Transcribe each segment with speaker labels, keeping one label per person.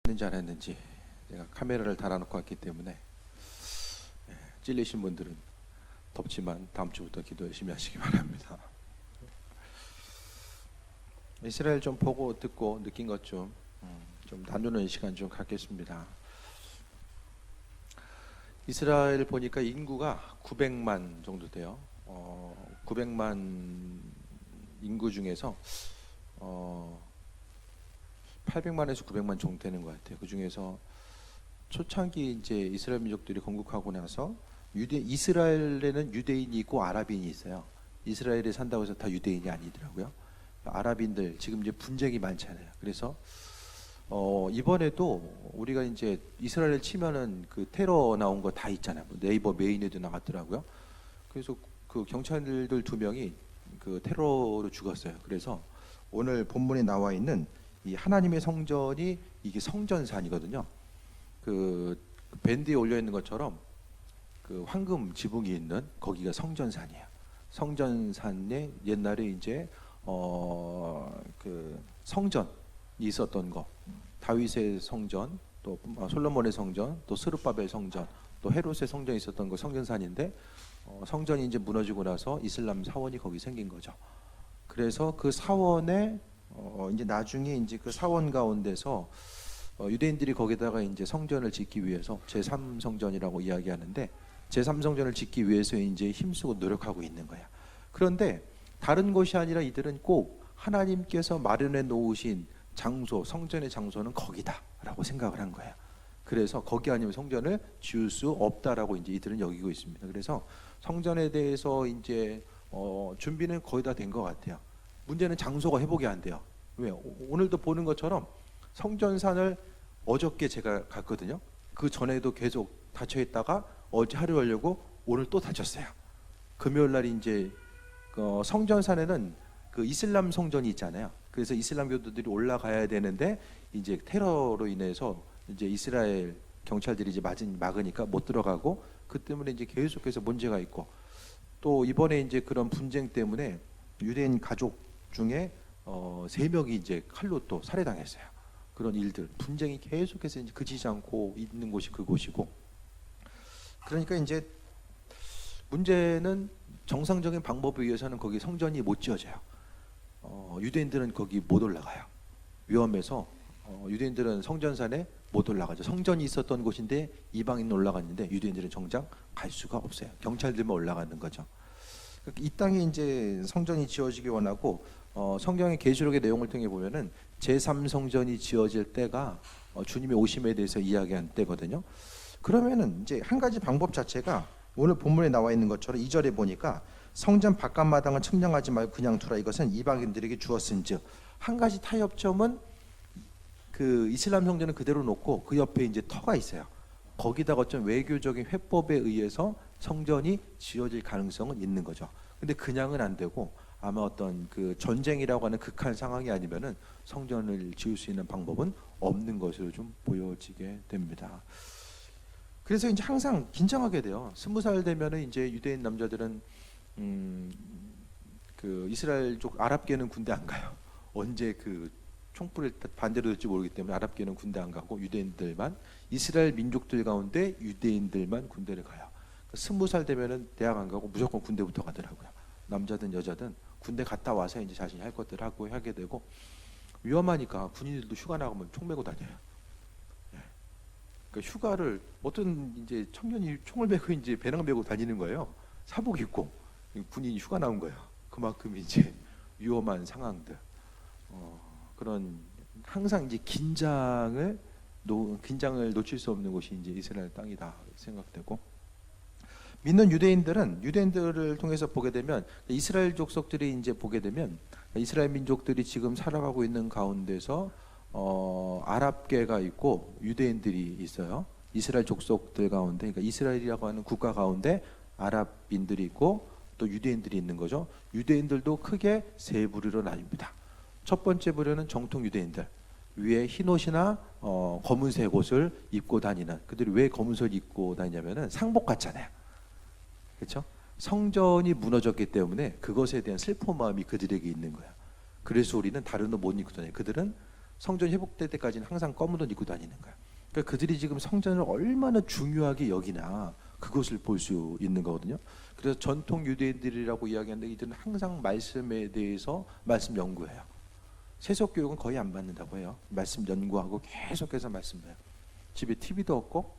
Speaker 1: 했는지 안 했는지 제가 카메라를 달아놓고 왔기 때문에 찔리신 분들은 덥지만 다음 주부터 기도 열심히 하시기 바랍니다. 이스라엘 좀 보고 듣고 느낀 것 좀 나누는 시간 좀 갖겠습니다. 이스라엘 보니까 인구가 900만 정도 돼요. 900만 인구 중에서 800만에서 900만 정도 되는 것 같아요. 그 중에서 초창기 이제 이스라엘 민족들이 건국하고 나서 이스라엘에는 유대인이 있고 아랍인이 있어요. 이스라엘에 산다고 해서 다 유대인이 아니더라고요. 아랍인들 지금 이제 분쟁이 많잖아요. 그래서 이번에도 우리가 이제 이스라엘 치면은 그 테러 나온 거 다 있잖아요. 네이버 메인에도 나갔더라고요. 그래서 그 경찰들 2명이 그 테러로 죽었어요. 그래서 오늘 본문에 나와 있는 이 하나님의 성전이 이게 성전산이거든요. 그 밴드에 올려 있는 것처럼 그 황금 지붕이 있는 거기가 성전산이에요. 성전산에 옛날에 이제 그 성전이 있었던 거, 다윗의 성전, 또 솔로몬의 성전, 또 스룹바벨 성전, 또 헤롯의 성전이 있었던 거 성전산인데 성전이 이제 무너지고 나서 이슬람 사원이 거기 생긴 거죠. 그래서 그 사원에 이제 나중에 이제 그 사원 가운데서 유대인들이 거기다가 이제 성전을 짓기 위해서 제3성전이라고 이야기하는데 제3성전을 짓기 위해서 이제 힘쓰고 노력하고 있는 거야. 그런데 다른 곳이 아니라 이들은 꼭 하나님께서 마련해 놓으신 장소, 성전의 장소는 거기다라고 생각을 한 거야. 그래서 거기 아니면 성전을 지을 수 없다라고 이제 이들은 여기고 있습니다. 그래서 성전에 대해서 이제 준비는 거의 다 된 것 같아요. 문제는 장소가 회복이 안 돼요. 왜? 오늘도 보는 것처럼 성전산을 어저께 제가 갔거든요. 그 전에도 계속 닫혀 있다가 어제 하루 열려고 오늘 또 닫혔어요. 금요일 날 이제 성전산에는 그 이슬람 성전이 있잖아요. 그래서 이슬람 교도들이 올라가야 되는데 이제 테러로 인해서 이제 이스라엘 경찰들이 이제 막으니까 못 들어가고 그 때문에 이제 계속해서 문제가 있고 또 이번에 이제 그런 분쟁 때문에 유대인 가족 중에 3명이 이제 칼로 또 살해당했어요. 그런 일들, 분쟁이 계속해서 이제 그치지 않고 있는 곳이 그곳이고, 그러니까 이제 문제는 정상적인 방법에 의해서는 거기 성전이 못 지어져요. 유대인들은 거기 못 올라가요. 위험해서 유대인들은 성전산에 못 올라가죠. 성전이 있었던 곳인데 이방인은 올라갔는데 유대인들은 정작 갈 수가 없어요. 경찰들만 올라가는 거죠. 이 땅에 이제 성전이 지어지기 원하고 성경의 계시록의 내용을 통해 보면은 제3성전이 지어질 때가 주님의 오심에 대해서 이야기한 때거든요. 그러면은 이제 한 가지 방법 자체가 오늘 본문에 나와 있는 것처럼 2절에 보니까 성전 바깥마당은 측량하지 말고 그냥 두라, 이것은 이방인들에게 주었은즉. 한 가지 타협점은 그 이슬람 성전은 그대로 놓고 그 옆에 이제 터가 있어요. 거기다가 어떤 외교적인 회법에 의해서 성전이 지어질 가능성은 있는 거죠. 근데 그냥은 안 되고 아마 어떤 그 전쟁이라고 하는 극한 상황이 아니면은 성전을 지을 수 있는 방법은 없는 것으로 좀 보여지게 됩니다. 그래서 이제 항상 긴장하게 돼요. 20살 되면은 이제 유대인 남자들은 그 이스라엘 쪽 아랍계는 군대 안 가요. 언제 그 총불을 반대로 될지 모르기 때문에 아랍계는 군대 안 가고 유대인들만, 이스라엘 민족들 가운데 유대인들만 군대를 가요. 20살 되면은 대학 안 가고 무조건 군대부터 가더라고요. 남자든 여자든 군대 갔다 와서 이제 자신이 할 것들 하고 하게 되고, 위험하니까 군인들도 휴가 나가면 총 메고 다녀요. 그러니까 휴가를 어떤 이제 청년이 총을 메고 이제 배낭 메고 다니는 거예요. 사복 입고 군인이 휴가 나온 거예요. 그만큼 이제 위험한 상황들. 그런 항상 이제 긴장을 놓칠 수 없는 곳이 이제 이스라엘 땅이다 생각되고, 믿는 유대인들을 통해서 보게 되면 이스라엘 족속들이 이제 보게 되면 이스라엘 민족들이 지금 살아가고 있는 가운데서 아랍계가 있고 유대인들이 있어요. 이스라엘 족속들 가운데, 그러니까 이스라엘이라고 하는 국가 가운데 아랍인들이 있고 또 유대인들이 있는 거죠. 유대인들도 크게 3부류로 나뉩니다. 첫 번째 부류는 정통 유대인들, 위에 흰 옷이나 검은색 옷을 입고 다니는, 그들이 왜 검은색 입고 다니냐면은 상복 같잖아요. 그렇죠? 성전이 무너졌기 때문에 그것에 대한 슬픈 마음이 그들에게 있는 거야. 그래서 우리는 다른 옷 못 입고 다녀요. 그들은 성전 회복될 때까지는 항상 검은 옷 입고 다니는 거야. 그러니까 그들이 지금 성전을 얼마나 중요하게 여기나 그것을 볼 수 있는 거거든요. 그래서 전통 유대인들이라고 이야기하는데 이들은 항상 말씀에 대해서 말씀 연구해요. 세속 교육은 거의 안 받는다고 해요. 말씀 연구하고 계속해서 말씀 배워요. 집에 TV도 없고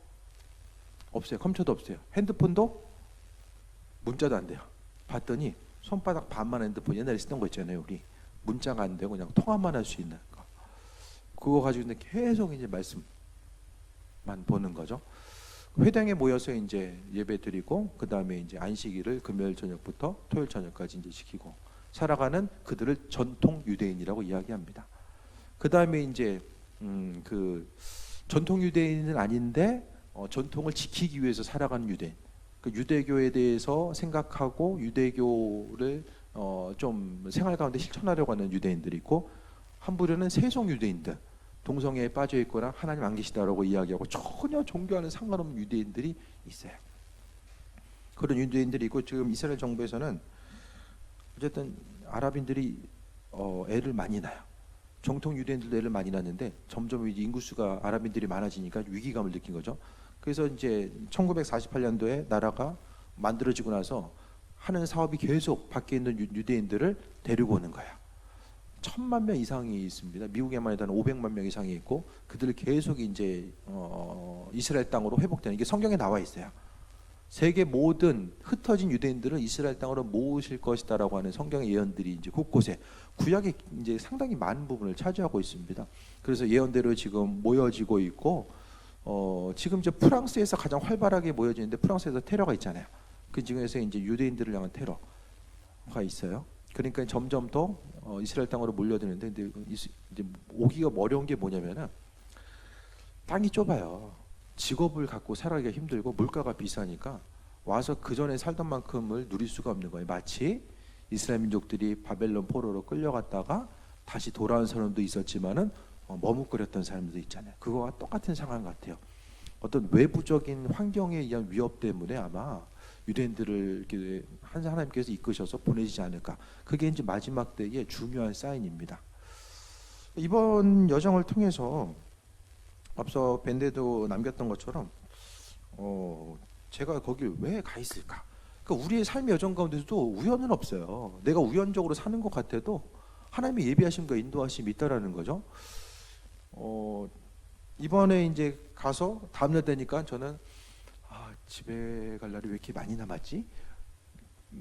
Speaker 1: 없어요. 컴퓨터도 없어요. 핸드폰도 문자도 안 돼요. 봤더니 손바닥 반만 핸드폰 옛날에 쓰던 거 있잖아요. 우리 문자가 안 되고 그냥 통화만 할 수 있는 거. 그거 가지고 계속 이제 말씀만 보는 거죠. 회당에 모여서 이제 예배 드리고 그 다음에 이제 안식일을 금요일 저녁부터 토요일 저녁까지 이제 지키고 살아가는 그들을 전통 유대인이라고 이야기합니다. 그 다음에 이제 그 전통 유대인은 아닌데 전통을 지키기 위해서 살아가는 유대인. 그 유대교에 대해서 생각하고 유대교를 좀 생활 가운데 실천하려고 하는 유대인들이 있고 한 부류는 세속 유대인들. 동성애에 빠져 있거나 하나님 안 계시다라고 이야기하고 전혀 종교와는 상관없는 유대인들이 있어요. 그런 유대인들이 있고 지금 이스라엘 정부에서는 어쨌든 아랍인들이 애를 많이 낳아요. 정통 유대인들도 애를 많이 낳는데 점점 이제 인구수가 아랍인들이 많아지니까 위기감을 느낀 거죠. 그래서 이제 1948년도에 나라가 만들어지고 나서 하는 사업이 계속 밖에 있는 유대인들을 데리고 오는 거야. 1,000만 명 이상이 있습니다. 미국에만 해도 한 500만 명 이상이 있고 그들을 계속 이제 이스라엘 땅으로 회복되는 이게 성경에 나와 있어요. 세계 모든 흩어진 유대인들을 이스라엘 땅으로 모으실 것이다라고 하는 성경의 예언들이 이제 곳곳에 구약에 이제 상당히 많은 부분을 차지하고 있습니다. 그래서 예언대로 지금 모여지고 있고 지금 이제 프랑스에서 가장 활발하게 모여지는데 프랑스에서 테러가 있잖아요. 그 중에서 이제 유대인들을 향한 테러가 있어요. 그러니까 점점 더 이스라엘 땅으로 몰려드는데 근데 이제 오기가 어려운 게 뭐냐면은 땅이 좁아요. 직업을 갖고 살아가기가 힘들고 물가가 비싸니까 와서 그 전에 살던 만큼을 누릴 수가 없는 거예요. 마치 이스라엘 민족들이 바벨론 포로로 끌려갔다가 다시 돌아온 사람도 있었지만은 머뭇거렸던 사람도 있잖아요. 그거와 똑같은 상황 같아요. 어떤 외부적인 환경에 의한 위협 때문에 아마 유대인들을 이렇게 하나님께서 이끄셔서 보내지지 않을까. 그게 이제 마지막 때의 중요한 사인입니다. 이번 여정을 통해서 앞서 밴드도 남겼던 것처럼 제가 거길 왜 가 있을까? 그러니까 우리의 삶의 여정 가운데서도 우연은 없어요. 내가 우연적으로 사는 것 같아도 하나님의 예비하심과 인도하심이 있다라는 거죠. 이번에 이제 가서 다음날 되니까 저는 집에 갈 날이 왜 이렇게 많이 남았지?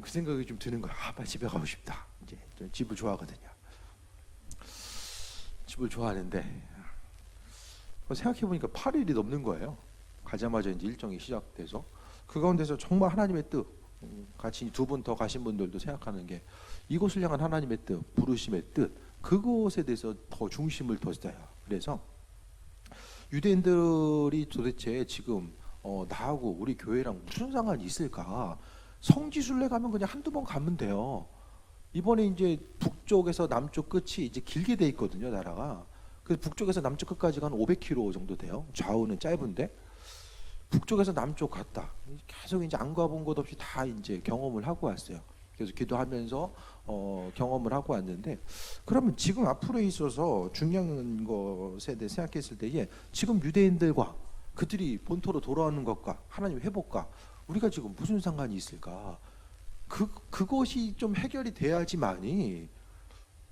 Speaker 1: 그 생각이 좀 드는 거야. 빨리 집에 가고 싶다. 이제 집을 좋아하거든요. 집을 좋아하는데 생각해 보니까 8일이 넘는 거예요. 가자마자 이제 일정이 시작돼서 그 가운데서 정말 하나님의 뜻, 같이 두 분 더 가신 분들도 생각하는 게 이곳을 향한 하나님의 뜻, 부르심의 뜻, 그것에 대해서 더 중심을 뒀어요. 그래서 유대인들이 도대체 지금 나하고 우리 교회랑 무슨 상관이 있을까? 성지순례 가면 그냥 한두 번 가면 돼요. 이번에 이제 북쪽에서 남쪽 끝이 이제 길게 돼 있거든요, 나라가. 그래서 북쪽에서 남쪽 끝까지가 한 500km 정도 돼요. 좌우는 짧은데 북쪽에서 남쪽 갔다. 계속 이제 안 가본 곳 없이 다 이제 경험을 하고 왔어요. 그래서 기도하면서 경험을 하고 왔는데 그러면 지금 앞으로 있어서 중요한 것에 대해 생각했을 때에 지금 유대인들과 그들이 본토로 돌아오는 것과 하나님 회복과 우리가 지금 무슨 상관이 있을까? 그것이 좀 해결이 돼야지만이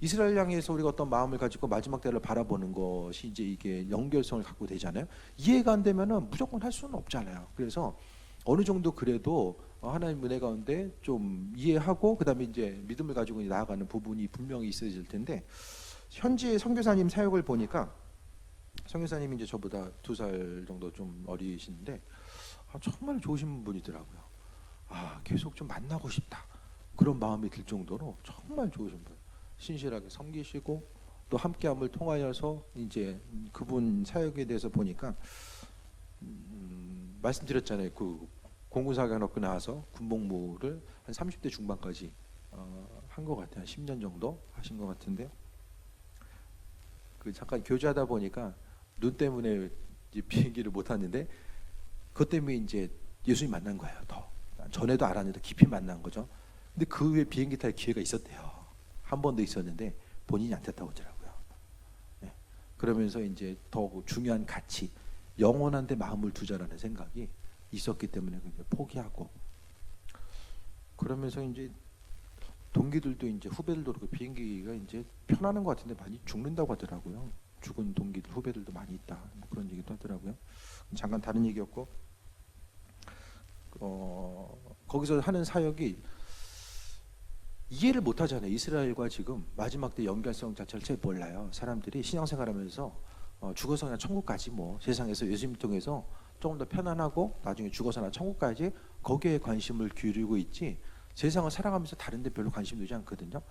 Speaker 1: 이스라엘 향해서 우리가 어떤 마음을 가지고 마지막 때를 바라보는 것이 이제 이게 연결성을 갖고 되잖아요. 이해가 안 되면은 무조건 할 수는 없잖아요. 그래서 어느 정도 그래도 하나님 은혜 가운데 좀 이해하고 그다음에 이제 믿음을 가지고 나아가는 부분이 분명히 있어질 텐데 현지의 선교사님 사역을 보니까 선교사님이 이제 저보다 2살 정도 좀 어리신데 정말 좋으신 분이더라고요. 계속 좀 만나고 싶다 그런 마음이 들 정도로 정말 좋으신 분. 신실하게 섬기시고 또 함께함을 통하여서 이제 그분 사역에 대해서 보니까 말씀드렸잖아요. 그 공군사관 얻고 나와서 군복무를 한 30대 중반까지 한 것 같아요. 한 10년 정도 하신 것 같은데 그 잠깐 교제하다 보니까 눈 때문에 이제 비행기를 못 탔는데 그것 때문에 이제 예수님 만난 거예요. 더 전에도 알았는데 깊이 만난 거죠. 근데 그 후에 비행기 탈 기회가 있었대요. 한 번도 있었는데 본인이 안 탔다고 하더라고요. 네. 그러면서 이제 더 중요한 가치, 영원한 데 마음을 두자라는 생각이 있었기 때문에 그게 포기하고, 그러면서 이제 동기들도 이제 후배들도 그렇고 비행기가 이제 편안한 것 같은데 많이 죽는다고 하더라고요. 죽은 동기들 후배들도 많이 있다, 뭐 그런 얘기도 하더라고요. 잠깐 다른 얘기였고, 거기서 하는 사역이 이해를 못 하잖아요. 이스라엘과 지금 마지막 때 연결성 자체를 잘 몰라요. 사람들이 신앙생활하면서 죽어서 그냥 천국 가지, 뭐 세상에서 예수님 통해서 조금 더 편안하고 나중에 죽어서나 천국 가지, 거기에 관심을 기울이고 있지 세상을 살아가면서 다른 데 별로 관심 두지 않거든요.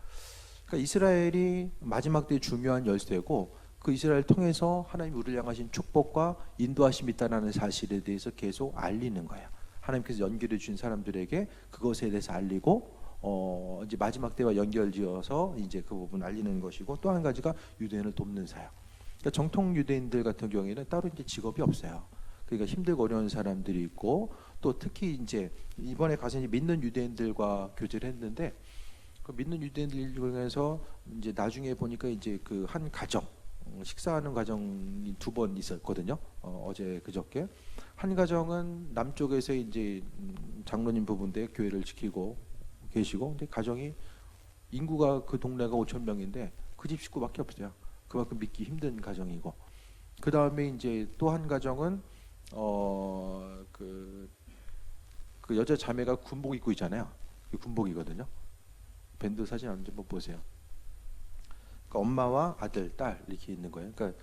Speaker 1: 그러니까 이스라엘이 마지막 때 중요한 열쇠고, 그 이스라엘 통해서 하나님 우리를 향하신 축복과 인도하심이 있다는 사실에 대해서 계속 알리는 거예요. 하나님께서 연결해 주신 사람들에게 그것에 대해서 알리고, 이제 마지막 때와 연결지어서 이제 그 부분 알리는 것이고, 또 한 가지가 유대인을 돕는 사역. 그러니까 정통 유대인들 같은 경우에는 따로 이제 직업이 없어요. 그러니까 힘들고 어려운 사람들이 있고, 또 특히 이제 이번에 가서 이제 믿는 유대인들과 교제를 했는데, 그 믿는 유대인들 중에서 이제 나중에 보니까 이제 그 한 가정, 식사하는 가정이 2번 있었거든요. 어제 그저께 한 가정은 남쪽에서 이제 장로님 부부인데 교회를 지키고 계시고, 근데 가정이 인구가 그 동네가 5천 명인데 그 집 식구밖에 없어요. 그만큼 믿기 힘든 가정이고, 그 다음에 이제 또 한 가정은 그 여자 자매가 군복 입고 있잖아요. 그 군복이거든요. 밴드 사진 한번 보세요. 그러니까 엄마와 아들, 딸 이렇게 있는 거예요. 그러니까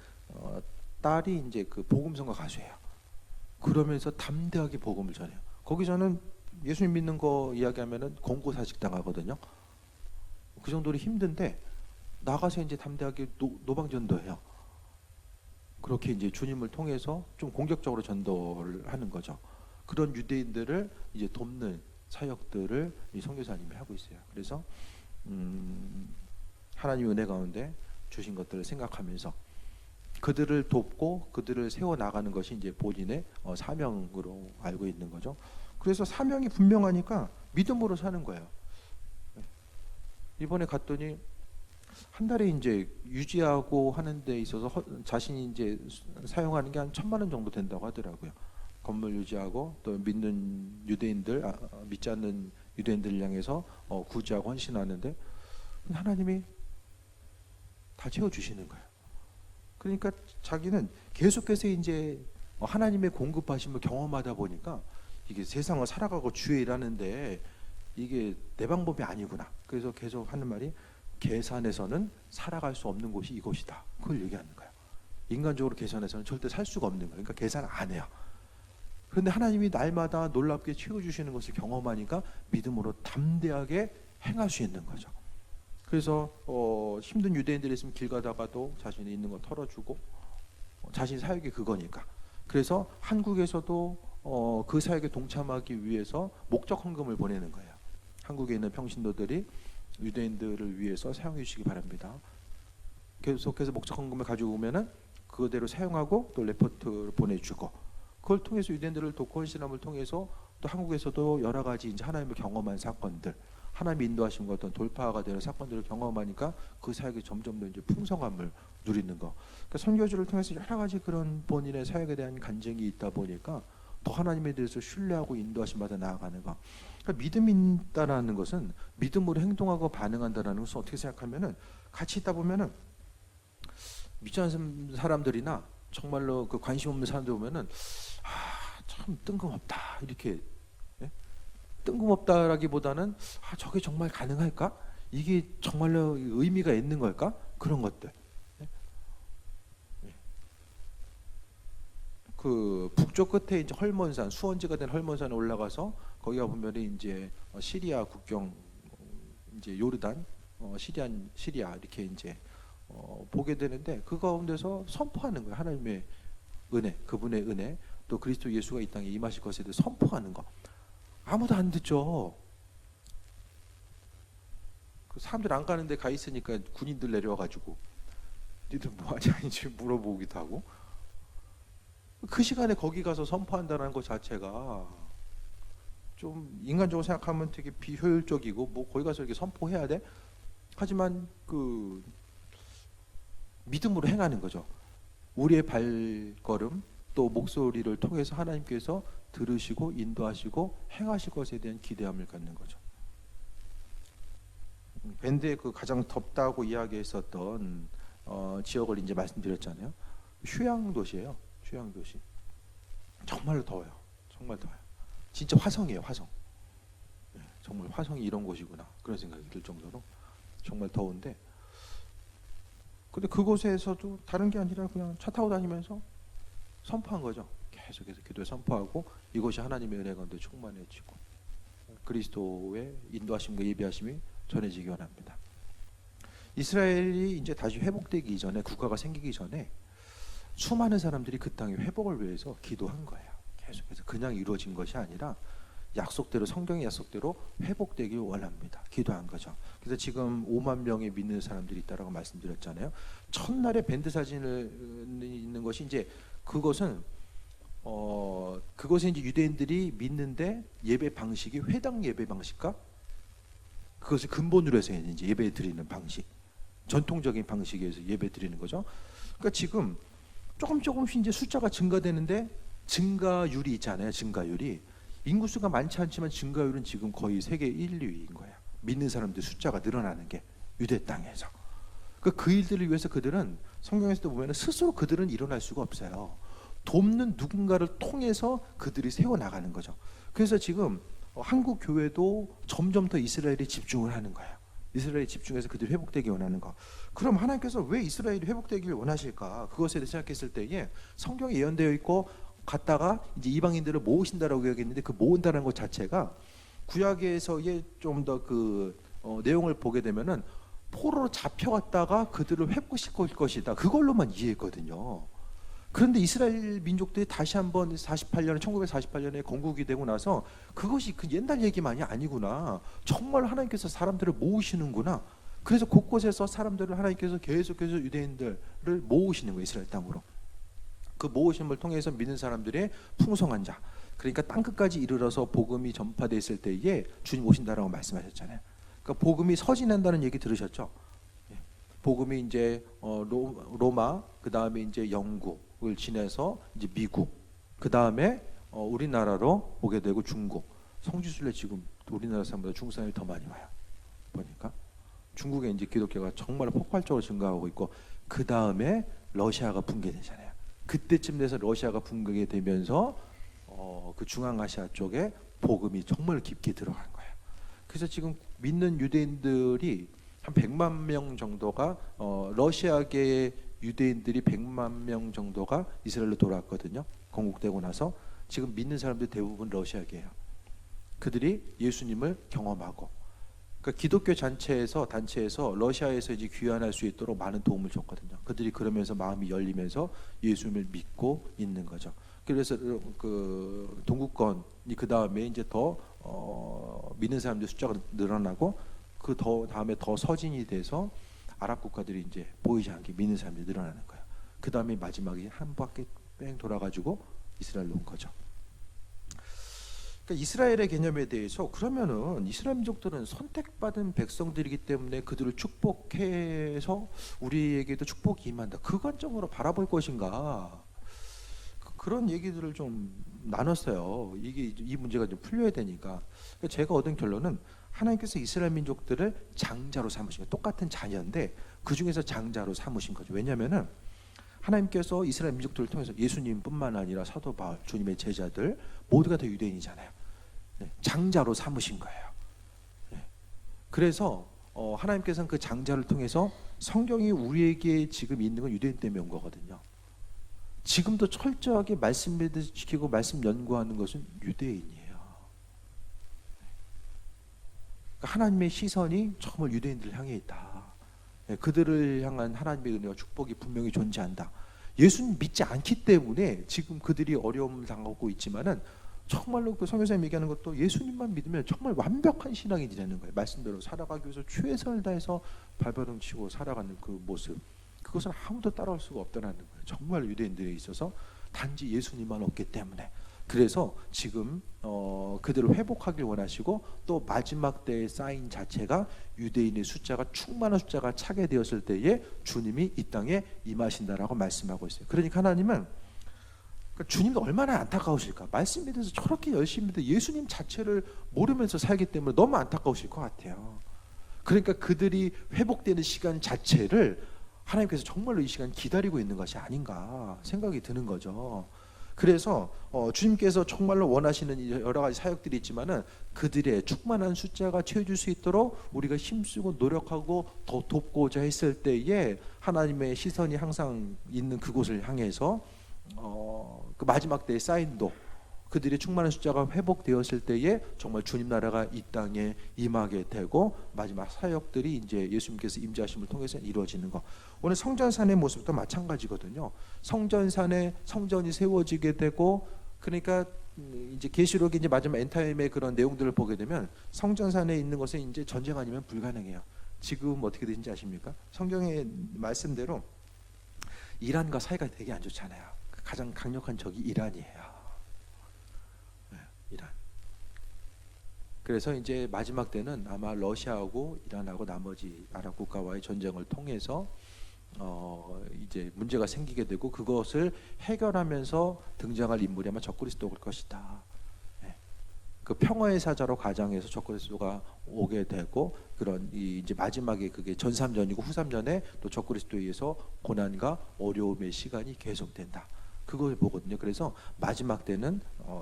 Speaker 1: 딸이 이제 그 복음성가 가수예요. 그러면서 담대하게 복음을 전해요. 거기서는 예수님 믿는 거 이야기하면은 공고사직 당하거든요. 그 정도로 힘든데 나가서 이제 담대하게 노방전도해요. 그렇게 이제 주님을 통해서 좀 공격적으로 전도를 하는 거죠. 그런 유대인들을 이제 돕는 사역들을 이 선교사님이 하고 있어요. 그래서 하나님의 은혜 가운데 주신 것들을 생각하면서 그들을 돕고 그들을 세워 나가는 것이 이제 본인의 사명으로 알고 있는 거죠. 그래서 사명이 분명하니까 믿음으로 사는 거예요. 이번에 갔더니 한 달에 이제 유지하고 하는 데 있어서 자신이 이제 사용하는 게 한 1,000만 원 정도 된다고 하더라고요. 건물 유지하고 또 믿는 유대인들, 믿지 않는 유대인들을 향해서 구제하고 헌신하는데 하나님이 다 채워주시는 거예요. 그러니까 자기는 계속해서 이제 하나님의 공급하심을 경험하다 보니까 이게 세상을 살아가고 주의 일하는데 이게 내 방법이 아니구나. 그래서 계속 하는 말이 계산해서는 살아갈 수 없는 곳이 이곳이다. 그걸 얘기하는 거예요. 인간적으로 계산해서는 절대 살 수가 없는 거예요. 그러니까 계산 안 해요. 그런데 하나님이 날마다 놀랍게 채워주시는 것을 경험하니까 믿음으로 담대하게 행할 수 있는 거죠. 그래서 힘든 유대인들이 있으면 길 가다가도 자신이 있는 거 털어주고, 자신 사역이 그거니까. 그래서 한국에서도 그 사역에 동참하기 위해서 목적 헌금을 보내는 거예요. 한국에 있는 평신도들이 유대인들을 위해서 사용해 주시기 바랍니다. 계속해서 목적 헌금을 가지고 오면은 그대로 사용하고 또 레포트를 보내주고, 그걸 통해서 유대인들을 돕고 헌신함을 통해서 또 한국에서도 여러 가지 이제 하나님을 경험한 사건들, 하나님이 인도하신 것 어떤 돌파가 되는 사건들을 경험하니까 그 사역이 점점 더 이제 풍성함을 누리는 거. 그러니까 선교주를 통해서 여러 가지 그런 본인의 사역에 대한 간증이 있다 보니까 더 하나님에 대해서 신뢰하고 인도하심 받아 나아가는 거. 그러니까 믿음이 있다라는 것은 믿음으로 행동하고 반응한다라는 것은 어떻게 생각하면은 같이 있다 보면은 믿지 않는 사람들이나 정말로 그 관심 없는 사람들 보면은 참 뜬금없다 이렇게, 예? 뜬금없다라기보다는 저게 정말 가능할까? 이게 정말로 의미가 있는 걸까? 그런 것들. 예? 예. 그 북쪽 끝에 이제 헐몬산, 수원지가 된 헐몬산에 올라가서 거기가 보면 이제 시리아 국경, 이제 요르단, 시리아 이렇게 이제 보게 되는데 그 가운데서 선포하는 거예요. 하나님의 은혜, 그분의 은혜, 또 그리스도 예수가 이 땅에 임하실 것에 대해 선포하는 거. 아무도 안 듣죠. 그 사람들 안 가는데 가 있으니까 군인들 내려와가지고 니들 뭐하지 아닌지 물어보기도 하고, 그 시간에 거기 가서 선포한다는 것 자체가 좀 인간적으로 생각하면 되게 비효율적이고, 뭐 거기 가서 이렇게 선포해야 돼? 하지만 그 믿음으로 행하는 거죠. 우리의 발걸음 또 목소리를 통해서 하나님께서 들으시고 인도하시고 행하실 것에 대한 기대함을 갖는 거죠. 밴드의 그 가장 덥다고 이야기했었던 지역을 이제 말씀드렸잖아요. 휴양 도시예요. 휴양 도시. 정말로 더워요. 정말 더워요. 진짜 화성이에요. 화성. 정말 화성이 이런 곳이구나 그런 생각이 들 정도로 정말 더운데, 근데 그곳에서도 다른 게 아니라 그냥 차 타고 다니면서 선포한 거죠. 계속해서 기도에 선포하고 이곳이 하나님의 은혜 가운데 충만해지고 그리스도의 인도하심과 예비하심이 전해지기 원합니다. 이스라엘이 이제 다시 회복되기 이전에, 국가가 생기기 전에 수많은 사람들이 그 땅의 회복을 위해서 기도한 거예요. 계속해서 그냥 이루어진 것이 아니라 약속대로, 성경의 약속대로 회복되길 원합니다. 기도한 거죠. 그래서 지금 5만 명의 믿는 사람들이 있다라고 말씀드렸잖아요. 첫날에 밴드 사진을 있는 것이 이제 그것은 이제 유대인들이 믿는데 예배 방식이 회당 예배 방식과 그것을 근본으로 해서 이제 예배 드리는 방식, 전통적인 방식에 의해서 예배 드리는 거죠. 그러니까 지금 조금씩 이제 숫자가 증가되는데 증가율이 있잖아요. 증가율이 인구수가 많지 않지만 증가율은 지금 거의 세계 1, 2위인 거예요. 믿는 사람들 숫자가 늘어나는 게 유대 땅에서. 그 일들을 위해서 그들은 성경에서도 보면 스스로 그들은 일어날 수가 없어요. 돕는 누군가를 통해서 그들이 세워나가는 거죠. 그래서 지금 한국 교회도 점점 더 이스라엘에 집중을 하는 거예요. 이스라엘에 집중해서 그들이 회복되기 원하는 거. 그럼 하나님께서 왜 이스라엘이 회복되기를 원하실까? 그것에 대해 생각했을 때에 성경에 예언되어 있고 갔다가 이제 이방인들을 모으신다라고 이야기했는데, 그 모은다는 것 자체가 구약에서의 좀 더 그 내용을 보게 되면은 포로로 잡혀갔다가 그들을 회복시킬 것이다, 그걸로만 이해했거든요. 그런데 이스라엘 민족들이 다시 한번 1948년에 건국이 되고 나서 그것이 그 옛날 얘기만이 아니구나, 정말 하나님께서 사람들을 모으시는구나. 그래서 곳곳에서 사람들을 하나님께서 계속해서 유대인들을 모으시는 거예요. 이스라엘 땅으로. 그 모으심을 통해서 믿는 사람들의 풍성한 자, 그러니까 땅끝까지 이르러서 복음이 전파됐을 때에 주님 오신다라고 말씀하셨잖아요. 그러니까 복음이 서진한다는 얘기 들으셨죠? 복음이 이제 로마, 그 다음에 이제 영국을 지나서 이제 미국, 그 다음에 우리나라로 오게 되고 중국. 성지순례 지금 우리나라 사람보다 중국 사람이 더 많이 와요. 보니까 중국에 이제 기독교가 정말 폭발적으로 증가하고 있고, 그 다음에 러시아가 붕괴되잖아요. 그때쯤 돼서 러시아가 붕괴가 되면서 그 중앙아시아 쪽에 복음이 정말 깊게 들어간 거예요. 그래서 지금 믿는 유대인들이 한 100만 명 정도가 러시아계 유대인들이 100만 명 정도가 이스라엘로 돌아왔거든요. 건국되고 나서 지금 믿는 사람들 대부분 러시아계예요. 그들이 예수님을 경험하고, 그러니까 기독교 단체에서 러시아에서 이제 귀환할 수 있도록 많은 도움을 줬거든요. 그들이 그러면서 마음이 열리면서 예수님을 믿고 있는 거죠. 그래서 그 동구권이 그 다음에 이제 더 믿는 사람들 숫자가 늘어나고, 그 다음에 더 서진이 돼서 아랍 국가들이 이제 보이지 않게 믿는 사람들이 늘어나는 거예요. 그 다음에 마지막에 한 바퀴 뺑 돌아가지고 이스라엘로 온 거죠. 그러니까 이스라엘의 개념에 대해서, 그러면은 이스라엘 민족들은 선택받은 백성들이기 때문에 그들을 축복해서 우리에게도 축복이 임한다, 그 관점으로 바라볼 것인가, 그런 얘기들을 좀 나눴어요. 이 문제가 좀 풀려야 되니까. 그러니까 제가 얻은 결론은 하나님께서 이스라엘 민족들을 장자로 삼으신 거예요. 똑같은 자녀인데 그 중에서 장자로 삼으신 거죠. 왜냐하면은 하나님께서 이스라엘 민족들을 통해서 예수님뿐만 아니라 사도 바울, 주님의 제자들 모두가 다 유대인이잖아요. 장자로 삼으신 거예요. 그래서 하나님께서는 그 장자를 통해서, 성경이 우리에게 지금 있는 건 유대인 때문에 온 거거든요. 지금도 철저하게 말씀 지키고 말씀 연구하는 것은 유대인이에요. 그러니까 하나님의 시선이 정말 유대인들을 향해 있다. 그들을 향한 하나님의 은혜와 축복이 분명히 존재한다. 예수님 믿지 않기 때문에 지금 그들이 어려움을 당하고 있지만은, 정말로 그 성경에서 얘기하는 것도 예수님만 믿으면 정말 완벽한 신앙이 되는 거예요. 말씀대로 살아가기 위해서 최선을 다해서 발버둥 치고 살아가는 그 모습, 그것은 아무도 따라올 수가 없다는 거예요. 정말 유대인들에 있어서 단지 예수님만 없기 때문에. 그래서 지금 그들을 회복하길 원하시고 또 마지막 때의 사인 자체가 유대인의 숫자가 충만한 숫자가 차게 되었을 때에 주님이 이 땅에 임하신다라고 말씀하고 있어요. 그러니까 하나님은 주님도 얼마나 안타까우실까. 말씀에 대해서 저렇게 열심히 믿는 예수님 자체를 모르면서 살기 때문에 너무 안타까우실 것 같아요. 그러니까 그들이 회복되는 시간 자체를 하나님께서 정말로 이 시간 기다리고 있는 것이 아닌가 생각이 드는 거죠. 그래서 주님께서 정말로 원하시는 여러 가지 사역들이 있지만은 그들의 충만한 숫자가 채워줄 수 있도록 우리가 힘쓰고 노력하고 더 돕고자 했을 때에 하나님의 시선이 항상 있는 그곳을 향해서 그 마지막 때의 사인도 그들의 충만한 숫자가 회복되었을 때에 정말 주님 나라가 이 땅에 임하게 되고 마지막 사역들이 이제 예수님께서 임재하심을 통해서 이루어지는 거. 오늘 성전산의 모습도 마찬가지거든요. 성전산에 성전이 세워지게 되고 그러니까 이제 계시록이 이제 마지막 엔타임의 그런 내용들을 보게 되면 성전산에 있는 것은 이제 전쟁 아니면 불가능해요. 지금 어떻게 되는지 아십니까? 성경의 말씀대로 이란과 사이가 되게 안 좋잖아요. 가장 강력한 적이 이란이에요. 이란. 그래서 이제 마지막 때는 아마 러시아하고 이란하고 나머지 아랍 국가와의 전쟁을 통해서 이제 문제가 생기게 되고 그것을 해결하면서 등장할 인물이 아마 적그리스도일 것이다. 그 평화의 사자로 가장해서 적그리스도가 오게 되고 그런 이제 마지막에 그게 전삼전이고 후삼전에 또 적그리스도에 의해서 고난과 어려움의 시간이 계속된다. 그걸 보거든요. 그래서 마지막 때는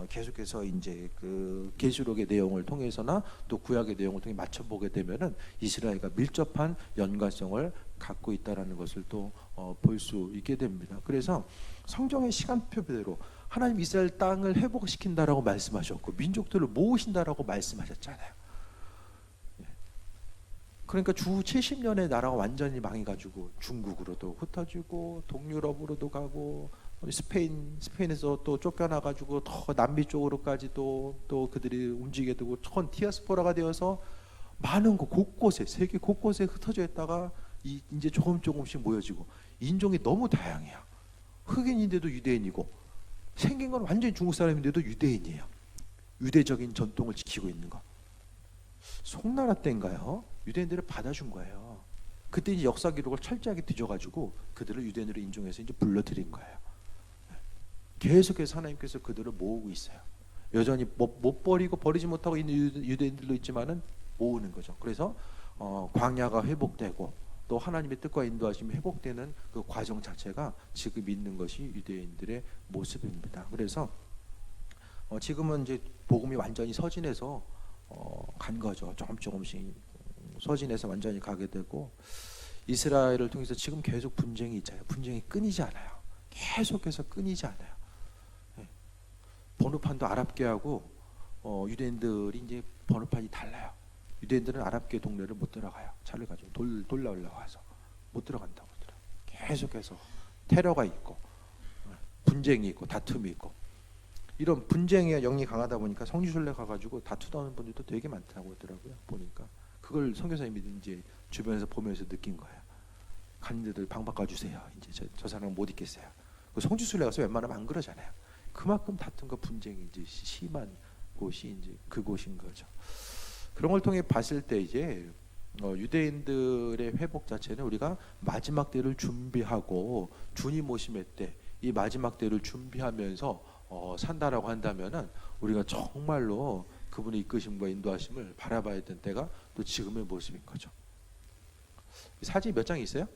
Speaker 1: 계속해서 이제 그 계시록의 내용을 통해서나 또 구약의 내용을 통해 맞춰보게 되면은 이스라엘과 밀접한 연관성을 갖고 있다라는 것을 또 볼 수 있게 됩니다. 그래서 성경의 시간표대로 하나님 이스라엘 땅을 회복시킨다라고 말씀하셨고 민족들을 모으신다라고 말씀하셨잖아요. 그러니까 주 70년의 나라가 완전히 망해가지고 중국으로도 흩어지고 동유럽으로도 가고 스페인에서 또 쫓겨나가지고 더 남미 쪽으로까지 또 그들이 움직이게 되고 전 디아스포라가 되어서 많은 곳곳에 세계 곳곳에 흩어져 있다가 이제 조금씩 모여지고 인종이 너무 다양해요. 흑인인데도 유대인이고 생긴 건 완전히 중국 사람인데도 유대인이에요. 유대적인 전통을 지키고 있는 거. 송나라 때인가요? 유대인들을 받아준 거예요. 그때 이제 역사 기록을 철저하게 뒤져가지고 그들을 유대인으로 인정해서 이제 불러들인 거예요. 계속해서 하나님께서 그들을 모으고 있어요. 여전히 못 버리고 버리지 못하고 있는 유대인들도 있지만은 모으는 거죠. 그래서 광야가 회복되고 또 하나님의 뜻과 인도하심이 회복되는 그 과정 자체가 지금 있는 것이 유대인들의 모습입니다. 그래서 지금은 이제 복음이 완전히 서진해서 간 거죠. 조금씩 서진해서 완전히 가게 되고 이스라엘을 통해서 지금 계속 분쟁이 있잖아요. 분쟁이 끊이지 않아요. 계속해서 끊이지 않아요. 번호판도 아랍계하고 유대인들이 이제 번호판이 달라요. 유대인들은 아랍계 동네를 못 들어가요. 차를 가지고 돌라 올라와서 못 들어간다고 하더라고요. 계속해서 테러가 있고 분쟁이 있고 다툼이 있고 이런 분쟁의 영이 강하다 보니까 성지순례 가가지고 다투다는 분들도 되게 많다고 하더라고요. 보니까 그걸 선교사님이 이제 주변에서 보면서 느낀 거예요. 간인들 방 바꿔주세요. 이제 저 사람 못 있겠어요. 성지순례 가서 웬만하면 안 그러잖아요. 그만큼 다툼과 분쟁이 이제 심한 곳이 이제 그곳인 거죠. 그런 걸 통해 봤을 때 이제 유대인들의 회복 자체는 우리가 마지막 때를 준비하고 주님 오심의 때 이 마지막 때를 준비하면서 산다라고 한다면은 우리가 정말로 그분의 이끄심과 인도하심을 바라봐야 되는 때가 또 지금의 모습인 거죠. 사진 몇 장 있어요?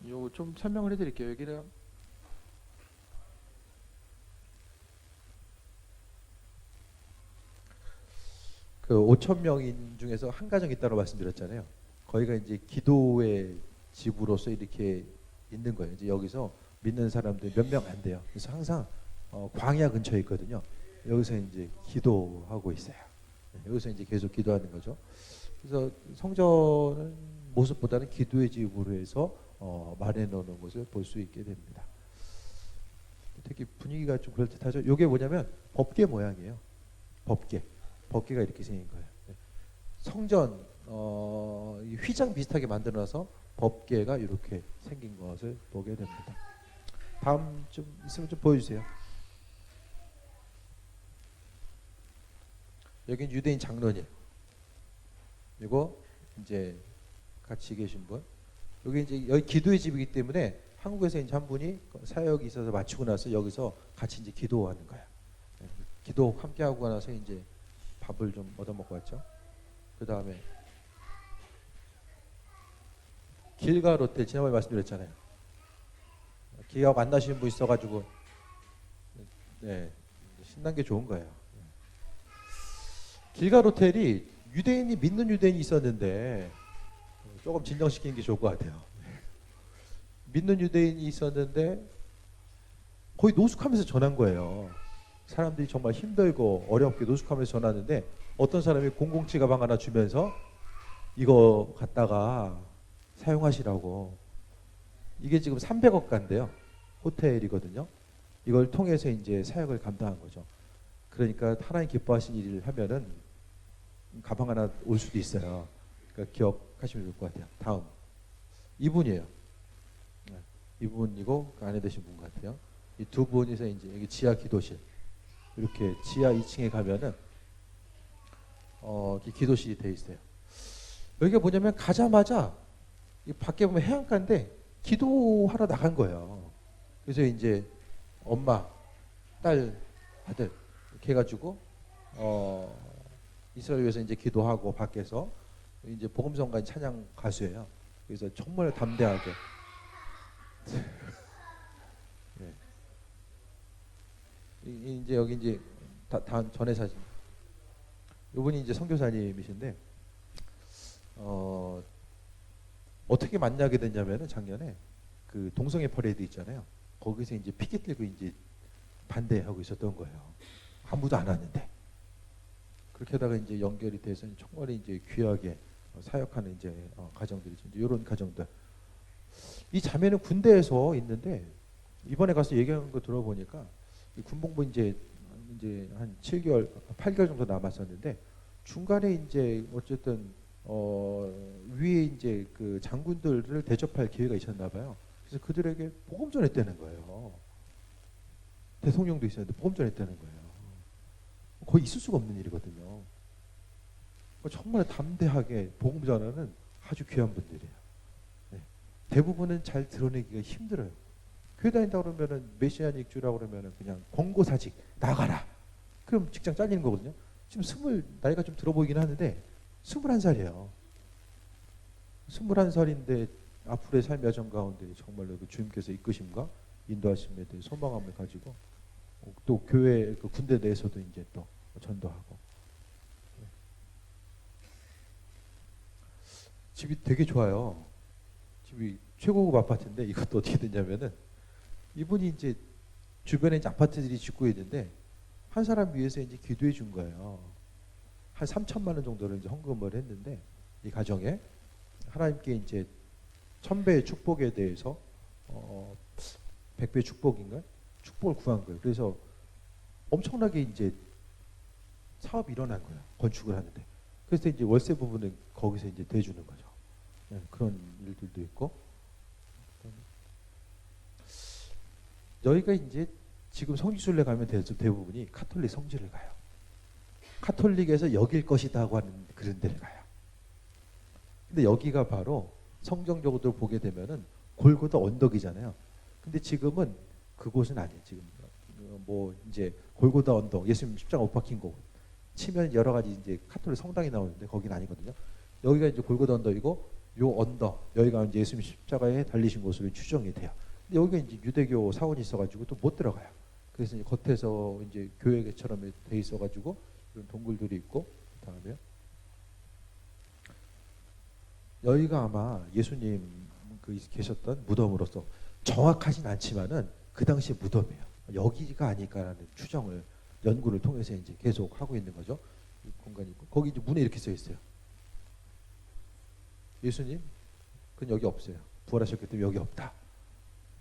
Speaker 1: 요거 좀 설명을 해드릴게요. 여기는 그 5천 명인 중에서 한 가정이 있다고 말씀드렸잖아요. 거기가 이제 기도의 집으로서 이렇게 있는 거예요. 이제 여기서 믿는 사람들 몇 명 안 돼요. 그래서 항상 광야 근처에 있거든요. 여기서 이제 기도하고 있어요. 여기서 이제 계속 기도하는 거죠. 그래서 성전은 모습보다는 기도의 집으로 해서 마련해 놓는 것을 볼 수 있게 됩니다. 되게 분위기가 좀 그럴듯하죠. 이게 뭐냐면 법궤 모양이에요. 법궤가 이렇게 생긴 거예요. 성전
Speaker 2: 이 휘장 비슷하게 만들어놔서 법궤가 이렇게 생긴 것을 보게 됩니다. 다음 좀 있으면 좀 보여주세요. 여긴 유대인 장로님. 이거 이제 같이 계신 분. 여기 이제 여기 기도의 집이기 때문에 한국에서 이제 한 분이 사역이 있어서 마치고 나서 여기서 같이 이제 기도하는 거야. 기도 함께 하고 나서 이제 밥을 좀 얻어 먹고 왔죠. 그 다음에 길가 롯데 지난번에 말씀드렸잖아요. 기가 만나시는 분 있어가지고 네 신난 게 좋은 거예요. 길가 호텔이 유대인이 믿는 유대인이 있었는데 조금 진정시키는 게 좋을 것 같아요. 믿는 유대인이 있었는데 거의 노숙하면서 전한 거예요. 사람들이 정말 힘들고 어렵게 노숙하면서 전하는데 어떤 사람이 007 가방 하나 주면서 이거 갖다가 사용하시라고. 이게 지금 300억 간대요. 호텔이거든요. 이걸 통해서 이제 사역을 감당한 거죠. 그러니까 하나님 기뻐하신 일을 하면은 가방 하나 올 수도 있어요. 그러니까 기억하시면 좋을 것 같아요. 다음 이분이에요. 이분이고 그 아내 되신 분 같아요. 이 두 분이서 이제 여기 지하 기도실 이렇게 지하 2층에 가면은 기도실이 돼 있어요. 여기가 뭐냐면 가자마자 이 밖에 보면 해안가인데 기도하러 나간 거예요. 그래서 이제 엄마, 딸, 아들 이렇게 해가지고 이스라엘 위해서 이제 기도하고 밖에서 이제 복음성가 찬양 가수예요. 그래서 정말 담대하게 네. 이제 여기 이제 다 전에 사진. 이분이 이제 선교사님이신데 어떻게 만나게 됐냐면은 작년에 그 동성애 퍼레이드 있잖아요. 거기서 이제 피켓 들고 이제 반대하고 있었던 거예요. 아무도 안 왔는데 그렇게 하다가 이제 연결이 돼서 정말 이제 귀하게 사역하는 이제 가정들이죠. 이런 가정들. 이 자매는 군대에서 있는데 이번에 가서 얘기하는 거 들어보니까 군복무 이제 한 7개월, 8개월 정도 남았었는데 중간에 이제 어쨌든 위에 이제 그 장군들을 대접할 기회가 있었나 봐요. 그래서 그들에게 복음 전했다는 거예요. 대통령도 있었는데 복음 전했다는 거예요. 거의 있을 수가 없는 일이거든요. 정말 담대하게 복음 전하는 아주 귀한 분들이에요. 네. 대부분은 잘 드러내기가 힘들어요. 교회 다닌다 그러면은 메시아닉 주라고 그러면은 그냥 권고사직 나가라. 그럼 직장 잘리는 거거든요. 지금 나이가 좀 들어 보이긴 하는데 21살이에요. 21살인데 앞으로의 삶의 여정 가운데 정말로 그 주님께서 이끄심과 인도하심에 대해 소망함을 가지고 또 교회 그 군대 내에서도 이제 또 전도하고. 집이 되게 좋아요. 집이 최고급 아파트인데 이것도 어떻게 됐냐면은 이분이 이제 주변에 이제 아파트들이 짓고 있는데 한 사람 위해서 이제 기도해 준 거예요. 한 3천만 원 정도를 이제 헌금을 했는데 이 가정에 하나님께 이제 1000배의 축복에 대해서 100배의 축복인가? 축복을 구한 거예요. 그래서 엄청나게 이제 사업이 일어난 거예요. 건축을 하는데. 그래서 이제 월세 부분은 거기서 이제 대주는 거죠. 네, 그런 일들도 있고. 여기가 이제 지금 성지순례 가면 대부분이 카톨릭 성지를 가요. 카톨릭에서 여길 것이다고 하는 그런 데를 가요. 근데 여기가 바로 성경적으로 보게 되면은 골고다 언덕이잖아요. 근데 지금은 그곳은 아니에요. 지금 뭐 이제 골고다 언덕, 예수님 십자가 못 박힌 곳 치면 여러 가지 이제 카톨릭 성당이 나오는데 거긴 아니거든요. 여기가 이제 골고다 언덕이고 요 언덕 여기가 이제 예수님 십자가에 달리신 곳으로 추정이 돼요. 근데 여기가 이제 유대교 사원이 있어가지고 또 못 들어가요. 그래서 이제 겉에서 이제 교회처럼 돼 있어가지고 이런 동굴들이 있고 그다음에 여기가 아마 예수님 계셨던 무덤으로서 정확하진 않지만은 그 당시 무덤이에요. 여기가 아닐까라는 추정을 연구를 통해서 이제 계속 하고 있는 거죠. 이 공간이 있고 거기 이제 문에 이렇게 써 있어요. 예수님, 그건 여기 없어요. 부활하셨기 때문에 여기 없다.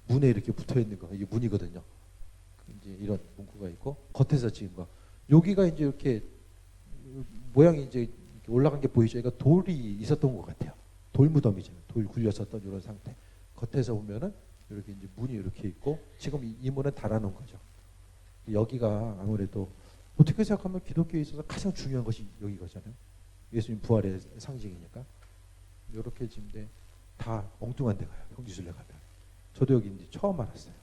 Speaker 2: 문에 이렇게 붙어 있는 거 이게 문이거든요. 이제 이런 문구가 있고 겉에서 지은 거. 여기가 이제 이렇게 모양이 이제 올라간 게 보이죠? 그러니까 돌이 있었던 것 같아요. 돌 무덤이잖아요. 돌 굴렸었던 이런 상태. 겉에서 보면은 이렇게 이제 문이 이렇게 있고 지금 이 문은 닫아놓은 거죠. 여기가 아무래도 어떻게 생각하면 기독교에 있어서 가장 중요한 것이 여기거잖아요. 예수님 부활의 상징이니까. 이렇게 지금 다 엉뚱한 데 가요. 형지순례 가면. 저도 여기 이제 처음 알았어요.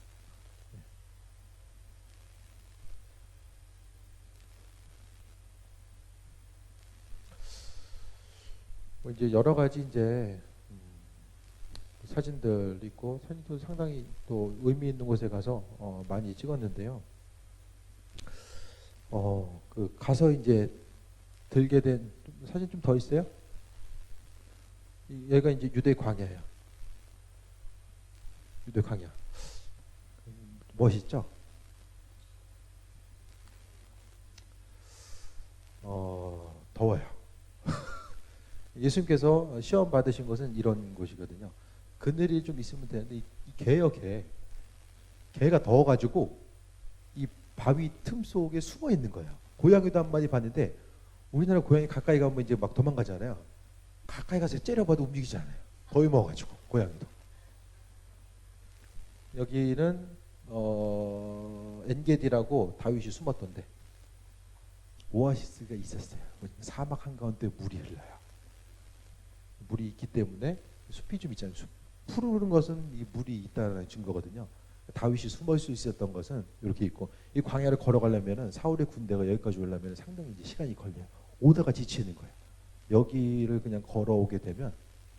Speaker 2: 뭐 이제 여러 가지 이제 사진들 있고 사진도 상당히 또 의미 있는 곳에 가서 많이 찍었는데요. 그 가서 이제 들게 된 사진 좀 더 있어요? 얘가 이제 유대 광야예요. 유대 광야. 멋있죠? 더워요. 예수님께서 시험 받으신 것은 이런 곳이거든요. 그늘이 좀 있으면 되는데 이 개요, 개. 개가 더워가지고 이 바위 틈 속에 숨어 있는 거예요. 고양이도 한 마리 봤는데 우리나라 고양이 가까이 가면 이제 막 도망가잖아요. 가까이 가서 째려봐도 움직이지 않아요. 더위 먹어가지고 고양이도. 여기는 엔게디라고 다윗이 숨었던데 오아시스가 있었어요. 사막 한가운데 물이 흘러요. 물이 있기 때문에 숲이 좀 있잖아요. 푸르른 것은 이 물이 있다는 증거거든요. 다윗이 숨을 수 있었던 것은 이렇게 있고 이 광야를 걸어가려면 사울의 군대가 여기까지 오려면 상당히 이제 시간이 걸려요. 오다가 지치는 거예요. 여기를 그냥 걸어오게 되면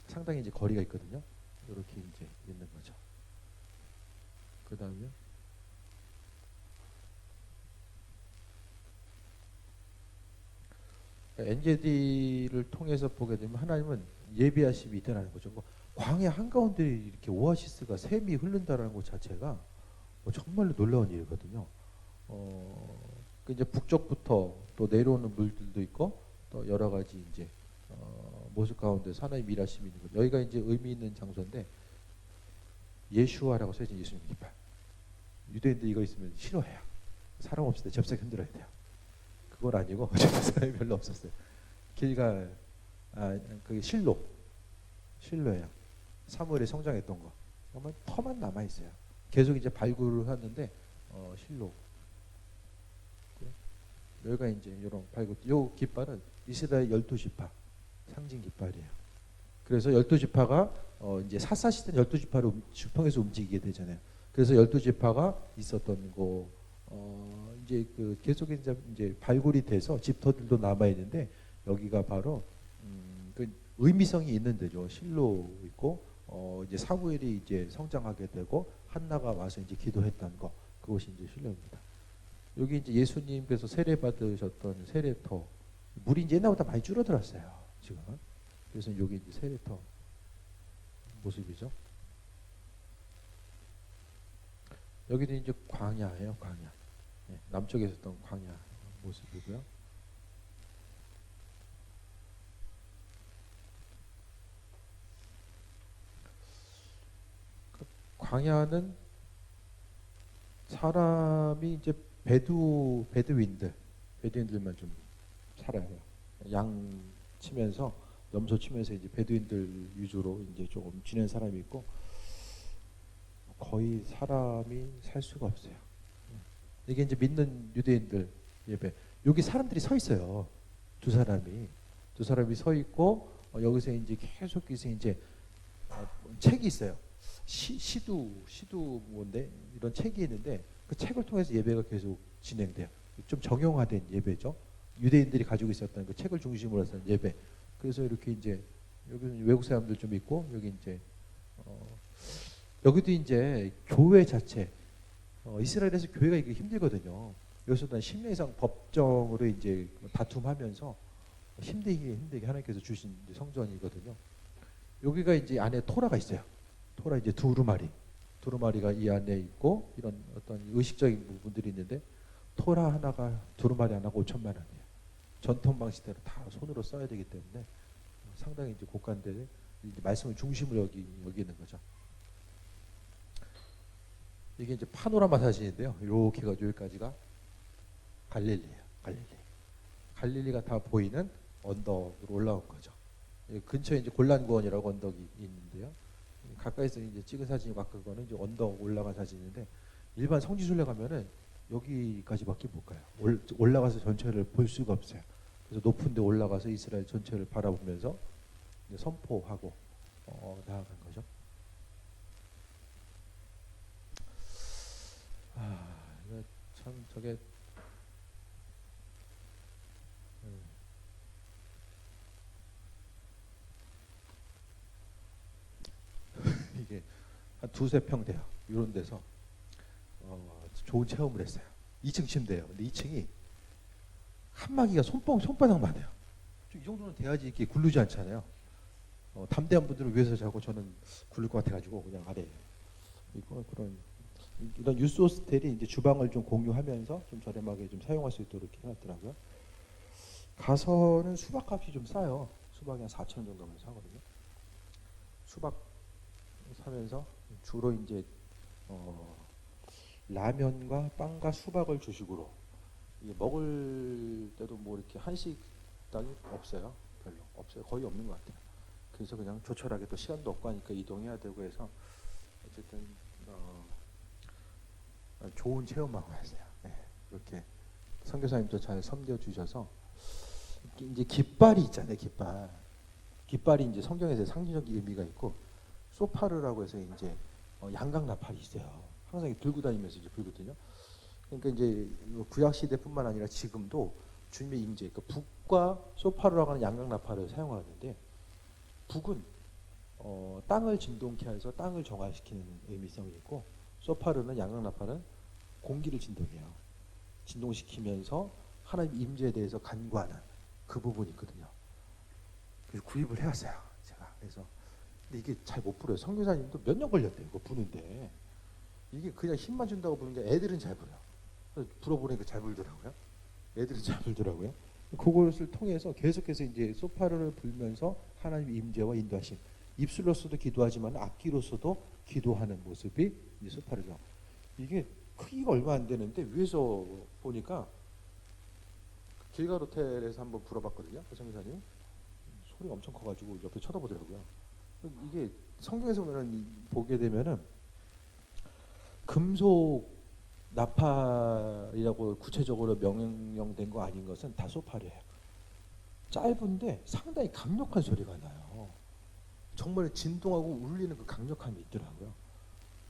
Speaker 2: 상당히 이제 거리가 있거든요. 이렇게 이제 있는 거죠. 그 다음에 엔게디를 통해서 보게 되면 하나님은 예비하심이 있다는 거죠. 뭐 광야 한가운데 이렇게 오아시스가 샘이 흐른다는 것 자체가 정말로 놀라운 일이거든요. 그 이제 북쪽부터 또 내려오는 물들도 있고 또 여러 가지 이제 모습 가운데 하나님의 일하심이 있는 거죠. 여기가 이제 의미 있는 장소인데 예슈아라고 써있는 예수님 깃발. 유대인들 이거 있으면 싫어해요. 사람 없을 때 잽싸게 흔들어야 돼요. 그건 아니고 사람이 별로 없었어요. 길갈 그게 실로예요. 사무엘이 성장했던 거. 정말 터만 남아 있어요. 계속 이제 발굴을 하는데 실로. 여기가 이제 이런 발굴. 요 깃발은 이스라엘 12지파 상징 깃발이에요. 그래서 12지파가 이제 사사 시대 12지파로 지팡에서 움직이게 되잖아요. 그래서 12지파가 있었던 거 이제 그 계속 이제 발굴이 돼서 집터들도 남아 있는데 여기가 바로 그 의미성이 있는 데죠. 실로 있고 이제 사무엘이 이제 성장하게 되고 한나가 와서 이제 기도했던 거 그것이 이제 실로입니다. 여기 이제 예수님께서 세례 받으셨던 세례터 물이 이제 옛날보다 많이 줄어들었어요. 지금 그래서 여기 이제 세례터 모습이죠. 여기는 이제 광야예요, 광야. 네, 남쪽에 있었던 광야 모습이고요. 그 광야는 사람이 이제 베두인들만 좀 살아요. 양 치면서 염소 치면서 이제 베두인들 위주로 이제 조금 지낸 사람이 있고 거의 사람이 살 수가 없어요. 이게 이제 믿는 유대인들 예배. 여기 사람들이 서 있어요. 두 사람이 서 있고 여기서 이제 계속해서 이제 책이 있어요. 시두 뭔데 이런 책이 있는데 그 책을 통해서 예배가 계속 진행돼요. 좀 정형화된 예배죠. 유대인들이 가지고 있었던 그 책을 중심으로 해서 예배. 그래서 이렇게 이제 여기는 외국 사람들 좀 있고 여기 이제 여기도 이제 교회 자체 이스라엘에서 교회가 이게 힘들거든요. 여기서도 10년 이상 법정으로 이제 다툼하면서 힘들게 하나님께서 주신 성전이거든요. 여기가 이제 안에 토라가 있어요. 토라 이제 두루마리가 이 안에 있고 이런 어떤 의식적인 부분들이 있는데 토라 하나가 두루마리 하나가 5천만 원이에요. 전통 방식대로 다 손으로 써야 되기 때문에 상당히 이제 고가인데 이제 말씀을 중심으로 여기는 거죠. 이게 이제 파노라마 사진인데요. 이렇게 해가지고 여기까지가 갈릴리예요. 갈릴리가 다 보이는 언덕으로 올라온 거죠. 이 근처에 이제 골란구원이라고 언덕이 있는데요. 가까이서 이제 찍은 사진이 아까 그거는 이제 언덕 올라간 사진인데 일반 성지순례 가면은 여기까지밖에 못 가요. 올라가서 전체를 볼 수가 없어요. 그래서 높은 데 올라가서 이스라엘 전체를 바라보면서 이제 선포하고 나아간 거죠. 이거 참 저게 이게 한 두세 평 돼요. 이런 데서 좋은 체험을 했어요. 2층 침대예요. 근데 2층이 칸막이가 손바닥만 해요. 이 정도는 돼야지 이렇게 굴르지 않잖아요. 담대한 분들은 위에서 자고 저는 굴릴 것 같아가지고 그냥 아래. 이거 이런 유스 호스텔이 이제 주방을 좀 공유하면서 좀 저렴하게 좀 사용할 수 있도록 이렇게 해놨더라고요. 가서는 수박값이 좀 싸요. 수박이 한 4,000원 정도면 사거든요. 수박 사면서 주로 이제 라면과 빵과 수박을 주식으로 이게 먹을 때도 뭐 이렇게 한식당이 없어요. 별로 없어요. 거의 없는 것 같아요. 그래서 그냥 조촐하게 또 시간도 없고 하니까 이동해야 되고 해서 어쨌든 좋은 체험하고 왔어요. 네, 그렇게 선교사님도 잘 섬겨 주셔서 이제 깃발이 있잖아요. 깃발이 이제 성경에서 상징적인 의미가 있고 소파르라고 해서 이제 양각 나팔이 있어요. 항상 들고 다니면서 이제 불거든요. 그러니까 이제 구약 시대뿐만 아니라 지금도 주님의 임재, 그러니까 북과 소파르라고 하는 양각 나팔을 사용하는데 북은 땅을 진동케 해서 땅을 정화시키는 의미성이 있고 소파르는 양각 나팔은 공기를 진동시키면서 하나님 임재에 대해서 간구하는 그 부분이 있거든요. 그래서 구입을 해왔어요. 제가 그래서 근데 이게 잘 못 불어요. 선교사님도 몇 년 걸렸대요. 이거 부는데 이게 그냥 힘만 준다고 부는 게 애들은 잘 불어요. 불어보니까 잘 불더라고요. 애들은 잘 불더라고요. 그것을 통해서 계속해서 이제 소파르를 불면서 하나님 임재와 인도하심. 입술로서도 기도하지만 악기로서도 기도하는 모습이 이제 소파르죠. 이게 크기가 얼마 안 되는데 위에서 보니까 길가 호텔에서 한번 불어봤거든요. 그 선교사님 소리가 엄청 커가지고 옆에 쳐다보더라고요. 이게 성경에서 보게 되면은 금속 나팔이라고 구체적으로 명령된 거 아닌 것은 다 소파리예요. 짧은데 상당히 강력한 소리가 나요. 정말 진동하고 울리는 그 강력함이 있더라고요.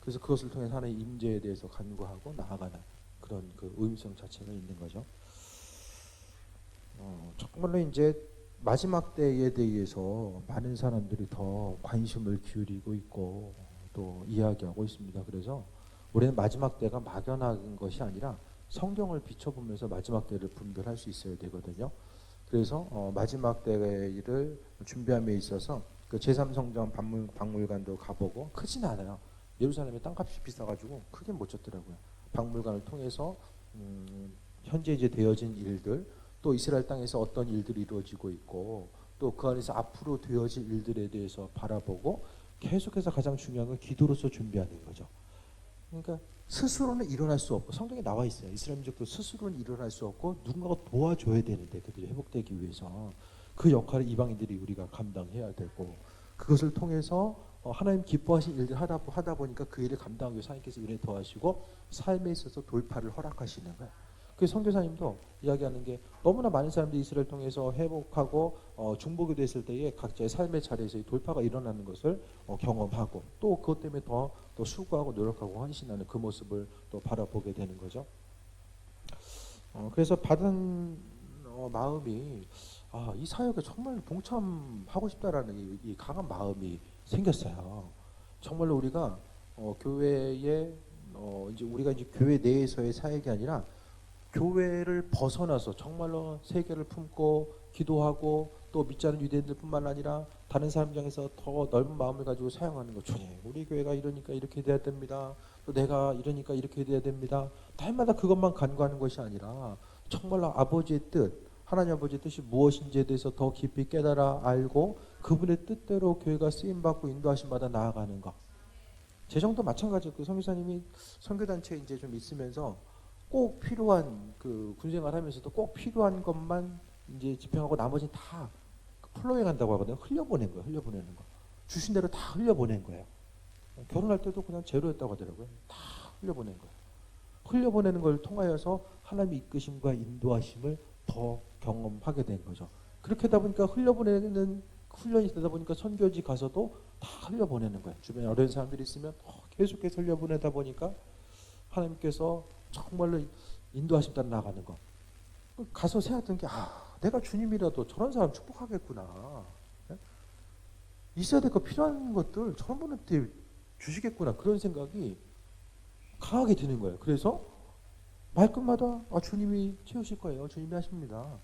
Speaker 2: 그래서 그것을 통해 하나님의 임재에 대해서 간구하고 나아가는 그런 그 의미성 자체가 있는 거죠. 정말로 이제 마지막 때에 대해서 많은 사람들이 더 관심을 기울이고 있고 또 이야기하고 있습니다. 그래서 우리는 마지막 때가 막연한 것이 아니라 성경을 비춰보면서 마지막 때를 분별할 수 있어야 되거든요. 그래서 마지막 때를 준비함에 있어서 그 제3성전 박물관도 가보고 크진 않아요. 예루살렘의 땅값이 비싸가지고 크게 못 쳤더라고요. 박물관을 통해서 현재 이제 되어진 일들 또 이스라엘 땅에서 어떤 일들이 이루어지고 있고 또 그 안에서 앞으로 되어질 일들에 대해서 바라보고 계속해서 가장 중요한 건 기도로서 준비하는 거죠. 그러니까 스스로는 일어날 수 없고 성경에 나와 있어요. 이스라엘 민족도 스스로는 일어날 수 없고 누군가가 도와줘야 되는데 그들이 회복되기 위해서 그 역할을 이방인들이 우리가 감당해야 되고 그것을 통해서 하나님 기뻐하신 일들 하다 보니까 그 일을 감당하기 위해서 하나님께서 은혜 더하시고 삶에 있어서 돌파를 허락하시는 거예요. 그 선교사님도 이야기하는 게 너무나 많은 사람들이 이스라엘 통해서 회복하고 중보기도 했을 때에 각자의 삶의 자리에서 돌파가 일어나는 것을 경험하고 또 그것 때문에 더 수고하고 노력하고 헌신하는 그 모습을 또 바라보게 되는 거죠. 그래서 받은 마음이 이 사역에 정말 동참하고 싶다라는 이 강한 마음이 생겼어요. 정말로 우리가 교회에 이제 우리가 이제 교회 내에서의 사역이 아니라 교회를 벗어나서 정말로 세계를 품고 기도하고 또 믿지 않는 유대인들뿐만 아니라 다른 사람 중에서 더 넓은 마음을 가지고 사용하는 것. 주님, 우리 교회가 이러니까 이렇게 돼야 됩니다. 또 내가 이러니까 이렇게 돼야 됩니다. 날마다 그것만 간구하는 것이 아니라 정말로 아버지의 뜻, 하나님 아버지의 뜻이 무엇인지에 대해서 더 깊이 깨달아 알고 그분의 뜻대로 교회가 쓰임받고 인도하심마다 나아가는 것. 재정도 마찬가지고 그 선교사님이 선교단체에 이제 좀 있으면서 꼭 필요한 그 군생활 하면서도 꼭 필요한 것만 이제 집행하고 나머지는 다 플로잉 한다고 하거든요. 흘려보낸 거예요. 흘려보내는 거. 주신 대로 다 흘려보낸 거예요. 결혼할 때도 그냥 제로였다고 하더라고요. 다 흘려보낸 거예요. 흘려보내는 걸 통하여서 하나님의 이끄심과 인도하심을 더 경험하게 된 거죠. 그렇게 하다 보니까 흘려보내는 훈련이 되다 보니까 선교지 가서도 다 흘려보내는 거예요. 주변에 어려운 사람들이 있으면 계속해서 흘려보내다 보니까 하나님께서 정말로 인도하심 따라 나가는 거. 가서 생각했던 게 내가 주님이라도 저런 사람 축복하겠구나. 있어야 될 거 필요한 것들 저런 분한테 주시겠구나. 그런 생각이 강하게 드는 거예요. 그래서 말끝마다 주님이 채우실 거예요. 주님이 하십니다.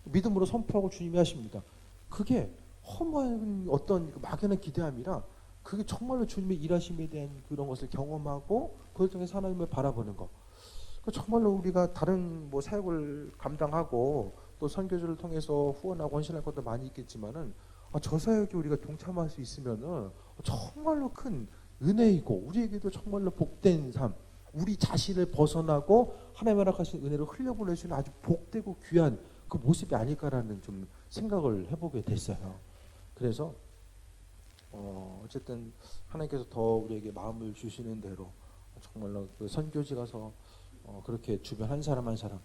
Speaker 2: 믿음으로 선포하고 주님이 하십니다. 그게 허무한 어떤 막연한 기대함이라 그게 정말로 주님의 일하심에 대한 그런 것을 경험하고 그걸 통해서 하나님을 바라보는 것. 정말로 우리가 다른 뭐 사역을 감당하고 또 선교주를 통해서 후원하고 헌신할 것도 많이 있겠지만은 저 사역에 우리가 동참할 수 있으면은 정말로 큰 은혜이고 우리에게도 정말로 복된 삶, 우리 자신을 벗어나고 하나님 허락하신 은혜를 흘려보낼 수 있는 아주 복되고 귀한 그 모습이 아닐까라는 좀 생각을 해보게 됐어요. 그래서 어쨌든 하나님께서 더 우리에게 마음을 주시는 대로 정말로 그 선교지 가서 그렇게 주변 한 사람 한 사람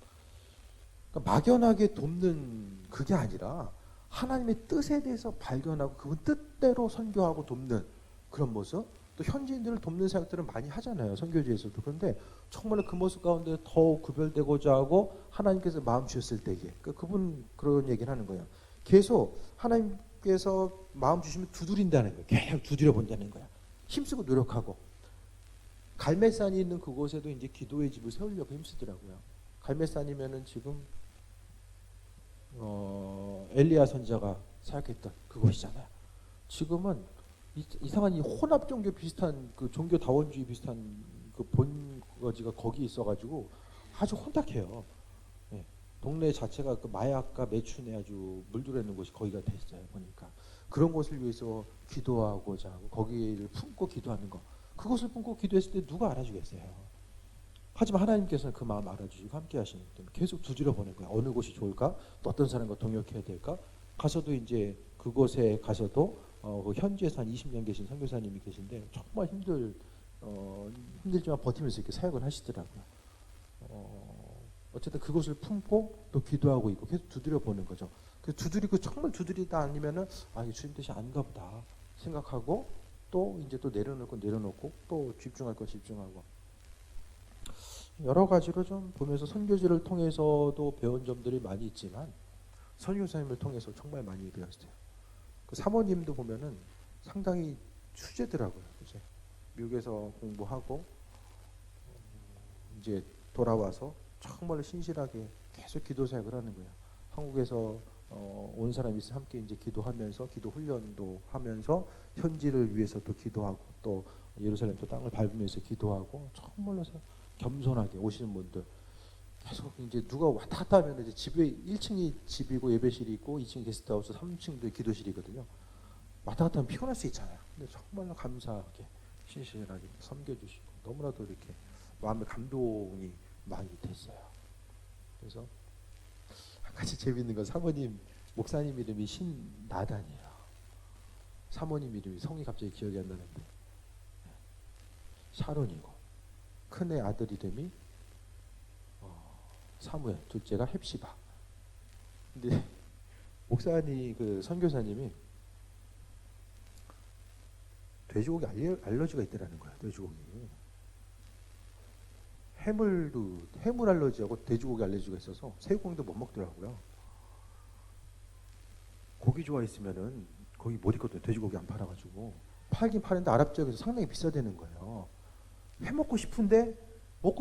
Speaker 2: 그러니까 막연하게 돕는 그게 아니라 하나님의 뜻에 대해서 발견하고 그분 뜻대로 선교하고 돕는 그런 모습. 또 현지인들을 돕는 사역들은 많이 하잖아요. 선교지에서도. 그런데 정말로 그 모습 가운데 더 구별되고자 하고 하나님께서 마음 주셨을 때에 그분 그런 얘기를 하는 거예요. 계속 하나님께서 마음 주시면 두드린다는 거예요. 계속 두드려 본다는 거야. 힘쓰고 노력하고. 갈매산이 있는 그곳에도 이제 기도의 집을 세우려고 힘쓰더라고요. 갈매산이면은 지금 엘리야 선자가 사역했던 그곳이잖아요. 지금은 이상한 이 혼합 종교 비슷한 그 종교 다원주의 비슷한 그 본거지가 거기 있어가지고 아주 혼탁해요. 예. 동네 자체가 그 마약과 매춘에 아주 물들어있는 곳이 거기가 됐어요. 보니까 그런 곳을 위해서 기도하고자 하고 거기를 품고 기도하는 거. 그것을 품고 기도했을 때 누가 알아주겠어요. 하지만 하나님께서는 그 마음 알아주시고 함께 하시는 때문에 계속 두드려 보는 거예요. 어느 곳이 좋을까? 또 어떤 사람과 동역해야 될까? 가서도 이제 그곳에 가서도 그 현지에서 한 20년 계신 선교사님이 계신데 정말 힘들지만 버티면서 이렇게 사역을 하시더라고요. 어쨌든 그것을 품고 또 기도하고 있고 계속 두드려 보는 거죠. 그 두드리고 정말 두드리다 아니면은 이게 주님 뜻이 아닌가 보다 생각하고 또 이제 또 내려놓고 또 집중할 거 집중하고 여러 가지로 좀 보면서 선교지를 통해서도 배운 점들이 많이 있지만 선교사님을 통해서 정말 많이 배웠어요. 그 사모님도 보면은 상당히 수제더라고요. 이제 미국에서 공부하고 이제 돌아와서 정말 신실하게 계속 기도 사역을 하는 거예요. 한국에서 온 사람이 있으면 함께 이제 기도하면서 기도 훈련도 하면서 현지를 위해서도 기도하고 또 예루살렘 또 땅을 밟으면서 기도하고 정말로 겸손하게 오시는 분들 계속 이제 누가 왔다 갔다 하면 이제 집에 1층이 집이고 예배실이 있고 2층이 게스트하우스 3층도 기도실이거든요. 왔다 갔다 하면 피곤할 수 있잖아요. 근데 정말로 감사하게 신실하게 섬겨주시고 너무나도 이렇게 마음의 감동이 많이 됐어요. 그래서 한 가지 재밌는 건 사모님 목사님 이름이 신나단이에요. 사모님 이름이 성이 갑자기 기억이 안 나는데 샤론이고 큰애 아들 이름이 사무엘, 둘째가 헵시바. 근데 목사님 그 선교사님이 돼지고기 알러지가 있다라는 거야. 돼지고기. 해물 알러지하고 돼지고기 알러지가 있어서 새우고기도 못 먹더라고요. 고기 좋아했으면은 거기 못 있거든요. 돼지고기 안 팔아가지고 팔긴 파는데 아랍 지역에서 상당히 비싸다는 거예요. 회 먹고 싶은데 못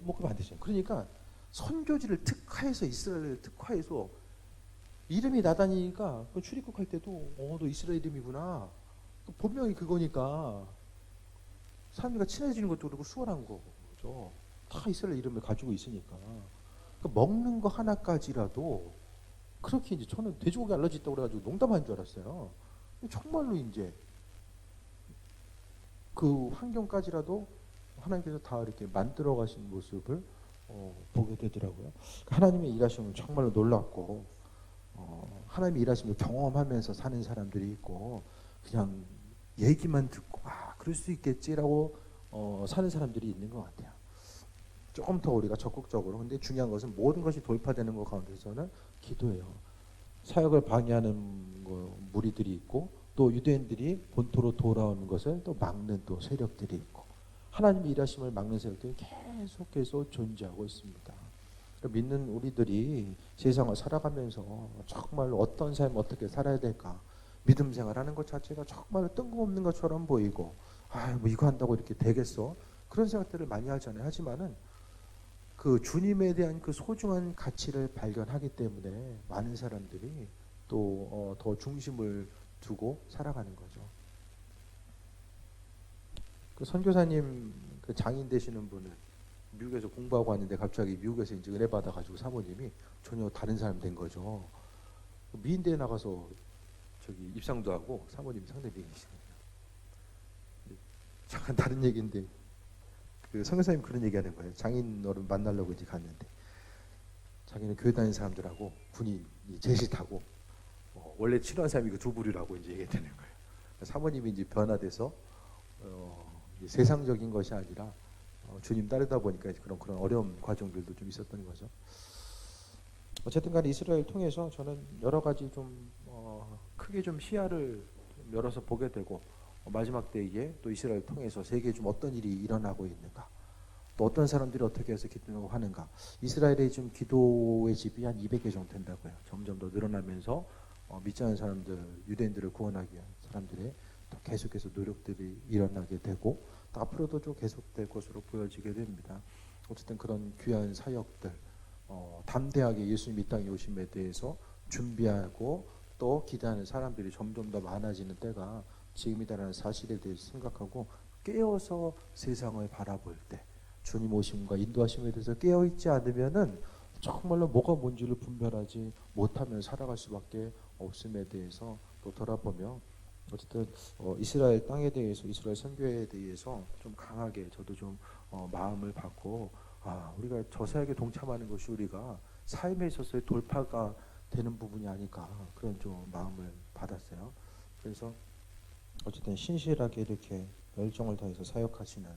Speaker 2: 먹으면 안 되죠. 그러니까 선교지를 특화해서 이스라엘을 특화해서 이름이 나다니니까 출입국 할 때도 너 이스라엘 이름이구나. 본명이 그거니까 사람들과 친해지는 것도 그렇고 수월한 거죠. 다 이스라엘 이름을 가지고 있으니까. 그러니까 먹는 거 하나까지라도 그렇게 이제 저는 돼지고기 알러지 있다고 그래가지고 농담한 줄 알았어요. 정말로 이제 그 환경까지라도 하나님께서 다 이렇게 만들어 가신 모습을 보게 되더라고요. 하나님의 일하심은 정말로 놀랍고 하나님의 일하심을 경험하면서 사는 사람들이 있고 그냥 얘기만 듣고 그럴 수 있겠지라고 사는 사람들이 있는 것 같아요. 조금 더 우리가 적극적으로, 근데 중요한 것은 모든 것이 돌파되는 것 가운데서는 기도예요. 사역을 방해하는 무리들이 있고 또 유대인들이 본토로 돌아오는 것을 또 막는 또 세력들이 있고 하나님의 일하심을 막는 세력들이 계속해서 존재하고 있습니다. 믿는 우리들이 세상을 살아가면서 정말 어떤 삶 어떻게 살아야 될까, 믿음 생활하는 것 자체가 정말 뜬금없는 것처럼 보이고 뭐 이거 한다고 이렇게 되겠어, 그런 생각들을 많이 하잖아요. 하지만은 그 주님에 대한 그 소중한 가치를 발견하기 때문에 많은 사람들이 또 더 중심을 두고 살아가는 거죠. 그 선교사님, 그 장인 되시는 분은 미국에서 공부하고 왔는데 갑자기 미국에서 이제 은혜 받아가지고 사모님이 전혀 다른 사람 된 거죠. 미인대에 나가서 저기 입상도 하고 사모님 상대 미인이시네요. 잠깐 다른 얘기인데 그 선교사님 그런 얘기하는 거예요. 장인 어른 만나려고 이제 갔는데 자기는 교회 다니는 사람들하고 군인이 제시 타고 원래 친한 사람이 그 두 부류라고 이제 얘기되는 거예요. 사모님이 이제 변화돼서 이제 세상적인 것이 아니라 주님 따르다 보니까 그런 어려운 과정들도 좀 있었던 거죠. 어쨌든 간에 이스라엘 통해서 저는 여러 가지 좀 크게 좀 시야를 좀 열어서 보게 되고 마지막 때에 또 이스라엘 통해서 세계에 좀 어떤 일이 일어나고 있는가, 또 어떤 사람들이 어떻게 해서 기도하고 하는가. 이스라엘의 지금 기도의 집이 한 200개 정도 된다고요. 점점 더 늘어나면서 믿지 않는 사람들, 유대인들을 구원하기 위한 사람들의 또 계속해서 노력들이 일어나게 되고 또 앞으로도 좀 계속될 것으로 보여지게 됩니다. 어쨌든 그런 귀한 사역들, 담대하게 예수님 이 땅에 오심에 대해서 준비하고 또 기대하는 사람들이 점점 더 많아지는 때가 지금이다라는 사실에 대해서 생각하고 깨어서 세상을 바라볼 때 주님 오심과 인도하심에 대해서 깨어있지 않으면은 정말로 뭐가 뭔지를 분별하지 못하며 살아갈 수밖에 없음에 대해서 또 돌아보며 어쨌든 이스라엘 땅에 대해서, 이스라엘 선교에 대해서 좀 강하게 저도 좀 마음을 받고 우리가 저 사역에 동참하는 것이 우리가 삶에 있어서의 돌파가 되는 부분이 아닐까, 그런 좀 마음을 받았어요. 그래서 어쨌든 신실하게 이렇게 열정을 다해서 사역하시는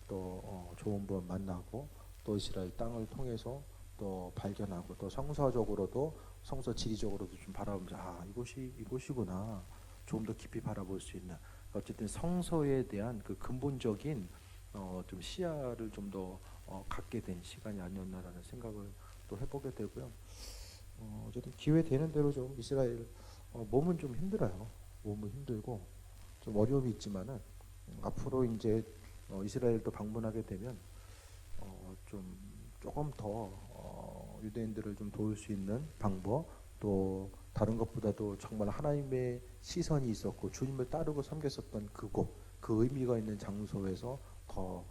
Speaker 2: 또 좋은 분 만나고 또 이스라엘 땅을 통해서 또 발견하고 또 성서적으로도 성서 지리적으로도 좀 바라보면서 이곳이구나 조금 더 깊이 바라볼 수 있는, 어쨌든 성서에 대한 그 근본적인 좀 시야를 좀 더 갖게 된 시간이 아니었나라는 생각을 또 해보게 되고요. 어쨌든 기회 되는 대로 좀 이스라엘 몸은 좀 힘들어요. 몸은 힘들고 좀 어려움이 있지만은 앞으로 이제 이스라엘도 방문하게 되면 조금 더 유대인들을 좀 도울 수 있는 방법, 또 다른 것보다도 정말 하나님의 시선이 있었고 주님을 따르고 섬겼었던 그곳, 그 의미가 있는 장소에서 더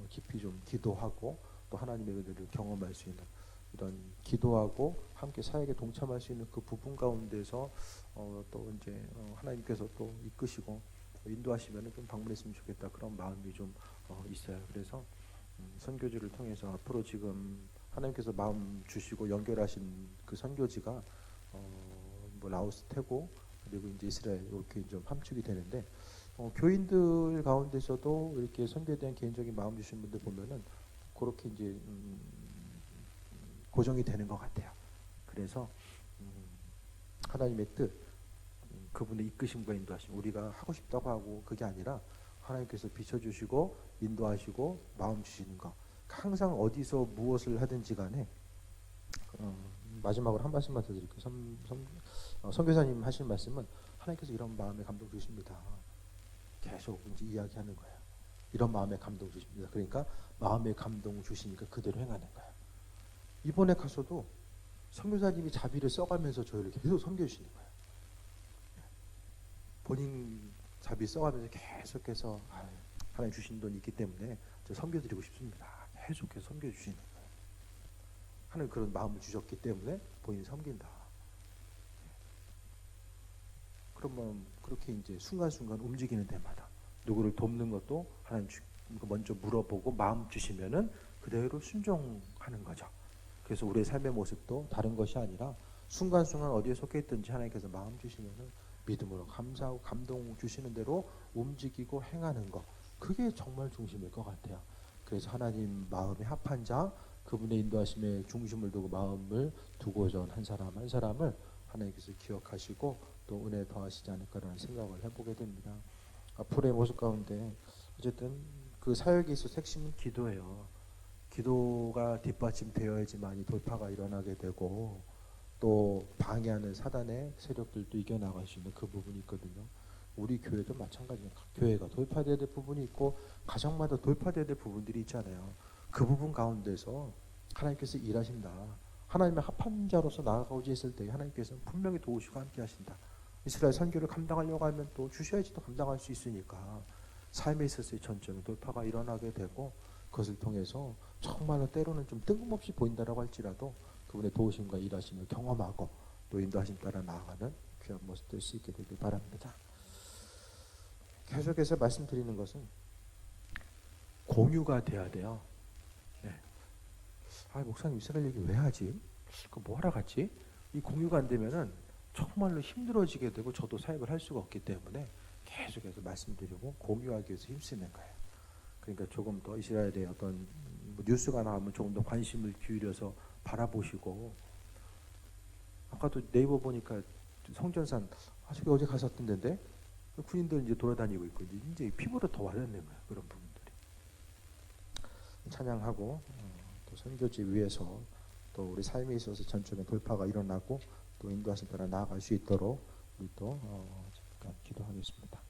Speaker 2: 깊이 좀 기도하고 또 하나님의 은혜를 경험할 수 있는, 이런 기도하고 함께 사역에 동참할 수 있는 그 부분 가운데서 또 이제 하나님께서 또 이끄시고 인도하시면 좀 방문했으면 좋겠다, 그런 마음이 좀 있어요. 그래서 선교지를 통해서 앞으로 지금 하나님께서 마음 주시고 연결하신 그 선교지가 뭐 라오스, 태고, 그리고 이제 이스라엘 이렇게 좀 함축이 되는데 교인들 가운데서도 이렇게 선교에 대한 개인적인 마음 주신 분들 보면은 그렇게 이제 고정이 되는 것 같아요. 그래서 하나님의 뜻, 그분의 이끄심과 인도하심, 우리가 하고 싶다고 하고 그게 아니라 하나님께서 비춰주시고 인도하시고 마음 주시는 거, 항상 어디서 무엇을 하든지 간에 마지막으로 한 말씀만 더 드릴게요. 선교사님 하신 말씀은 하나님께서 이런 마음에 감동 주십니다. 계속 이제 이야기하는 거예요. 이런 마음에 감동 주십니다. 그러니까 마음에 감동 주시니까 그대로 행하는 거예요. 이번에 가서도 선교사님이 자비를 써가면서 저희를 계속 섬겨주시는 거예요. 본인 자비 써가면서 계속해서 하나님 주신 돈이 있기 때문에 저 섬겨드리고 싶습니다. 계속해서 섬겨주시는 거예요. 하나님 그런 마음을 주셨기 때문에 본인 섬긴다. 그러면 그렇게 이제 순간순간 움직이는 데마다 누구를 돕는 것도 하나님 먼저 물어보고 마음 주시면은 그대로 순종하는 거죠. 그래서 우리의 삶의 모습도 다른 것이 아니라 순간순간 어디에 속해 있든지 하나님께서 마음 주시면은 믿음으로 감사하고 감동 주시는 대로 움직이고 행하는 것, 그게 정말 중심일 것 같아요. 그래서 하나님 마음에 합한 자, 그분의 인도하심에 중심을 두고 마음을 두고자 한 사람 한 사람을 하나님께서 기억하시고 또 은혜 더하시지 않을까라는 생각을 해보게 됩니다. 앞으로의 모습 가운데 어쨌든 그 사역에 있어서 핵심은 기도예요. 기도가 뒷받침되어야지만이 돌파가 일어나게 되고 또 방해하는 사단의 세력들도 이겨나갈 수 있는 그 부분이 있거든요. 우리 교회도 마찬가지예요. 각 교회가 돌파되어야 될 부분이 있고 가정마다 돌파되어야 될 부분들이 있잖아요. 그 부분 가운데서 하나님께서 일하신다. 하나님의 합한 자로서 나아가고자 했을 때 하나님께서는 분명히 도우시고 함께 하신다. 이스라엘 선교를 감당하려고 하면 또 주셔야지 또 감당할 수 있으니까 삶에 있어서의 전적인 돌파가 일어나게 되고 그것을 통해서 정말로 때로는 좀 뜬금없이 보인다라고 할지라도 그분의 도우심과 일하심을 경험하고 또 인도하심 따라 나아가는 귀한 모습 될 수 있게 되길 바랍니다. 계속해서 말씀드리는 것은 공유가 돼야 돼요. 네. 목사님 이스라엘 얘기 왜 하지? 그 뭐 하러 갔지? 이 공유가 안 되면은 정말로 힘들어지게 되고 저도 사역을 할 수가 없기 때문에 계속해서 말씀드리고 공유하기 위해서 힘쓰는 거예요. 그러니까 조금 더 이스라엘의 어떤 뉴스가 나오면 조금 더 관심을 기울여서 바라보시고, 아까도 네이버 보니까 성전산 저기 어제 갔었던 데인데 군인들 이제 돌아다니고 있고 이제 피부로 더 와닿는 거예요. 그런 부분들이 찬양하고 또 선교지 위에서 또 우리 삶에 있어서 전적인 돌파가 일어나고 또 인도하신 따라 나아갈 수 있도록 우리 또 잠깐 기도하겠습니다.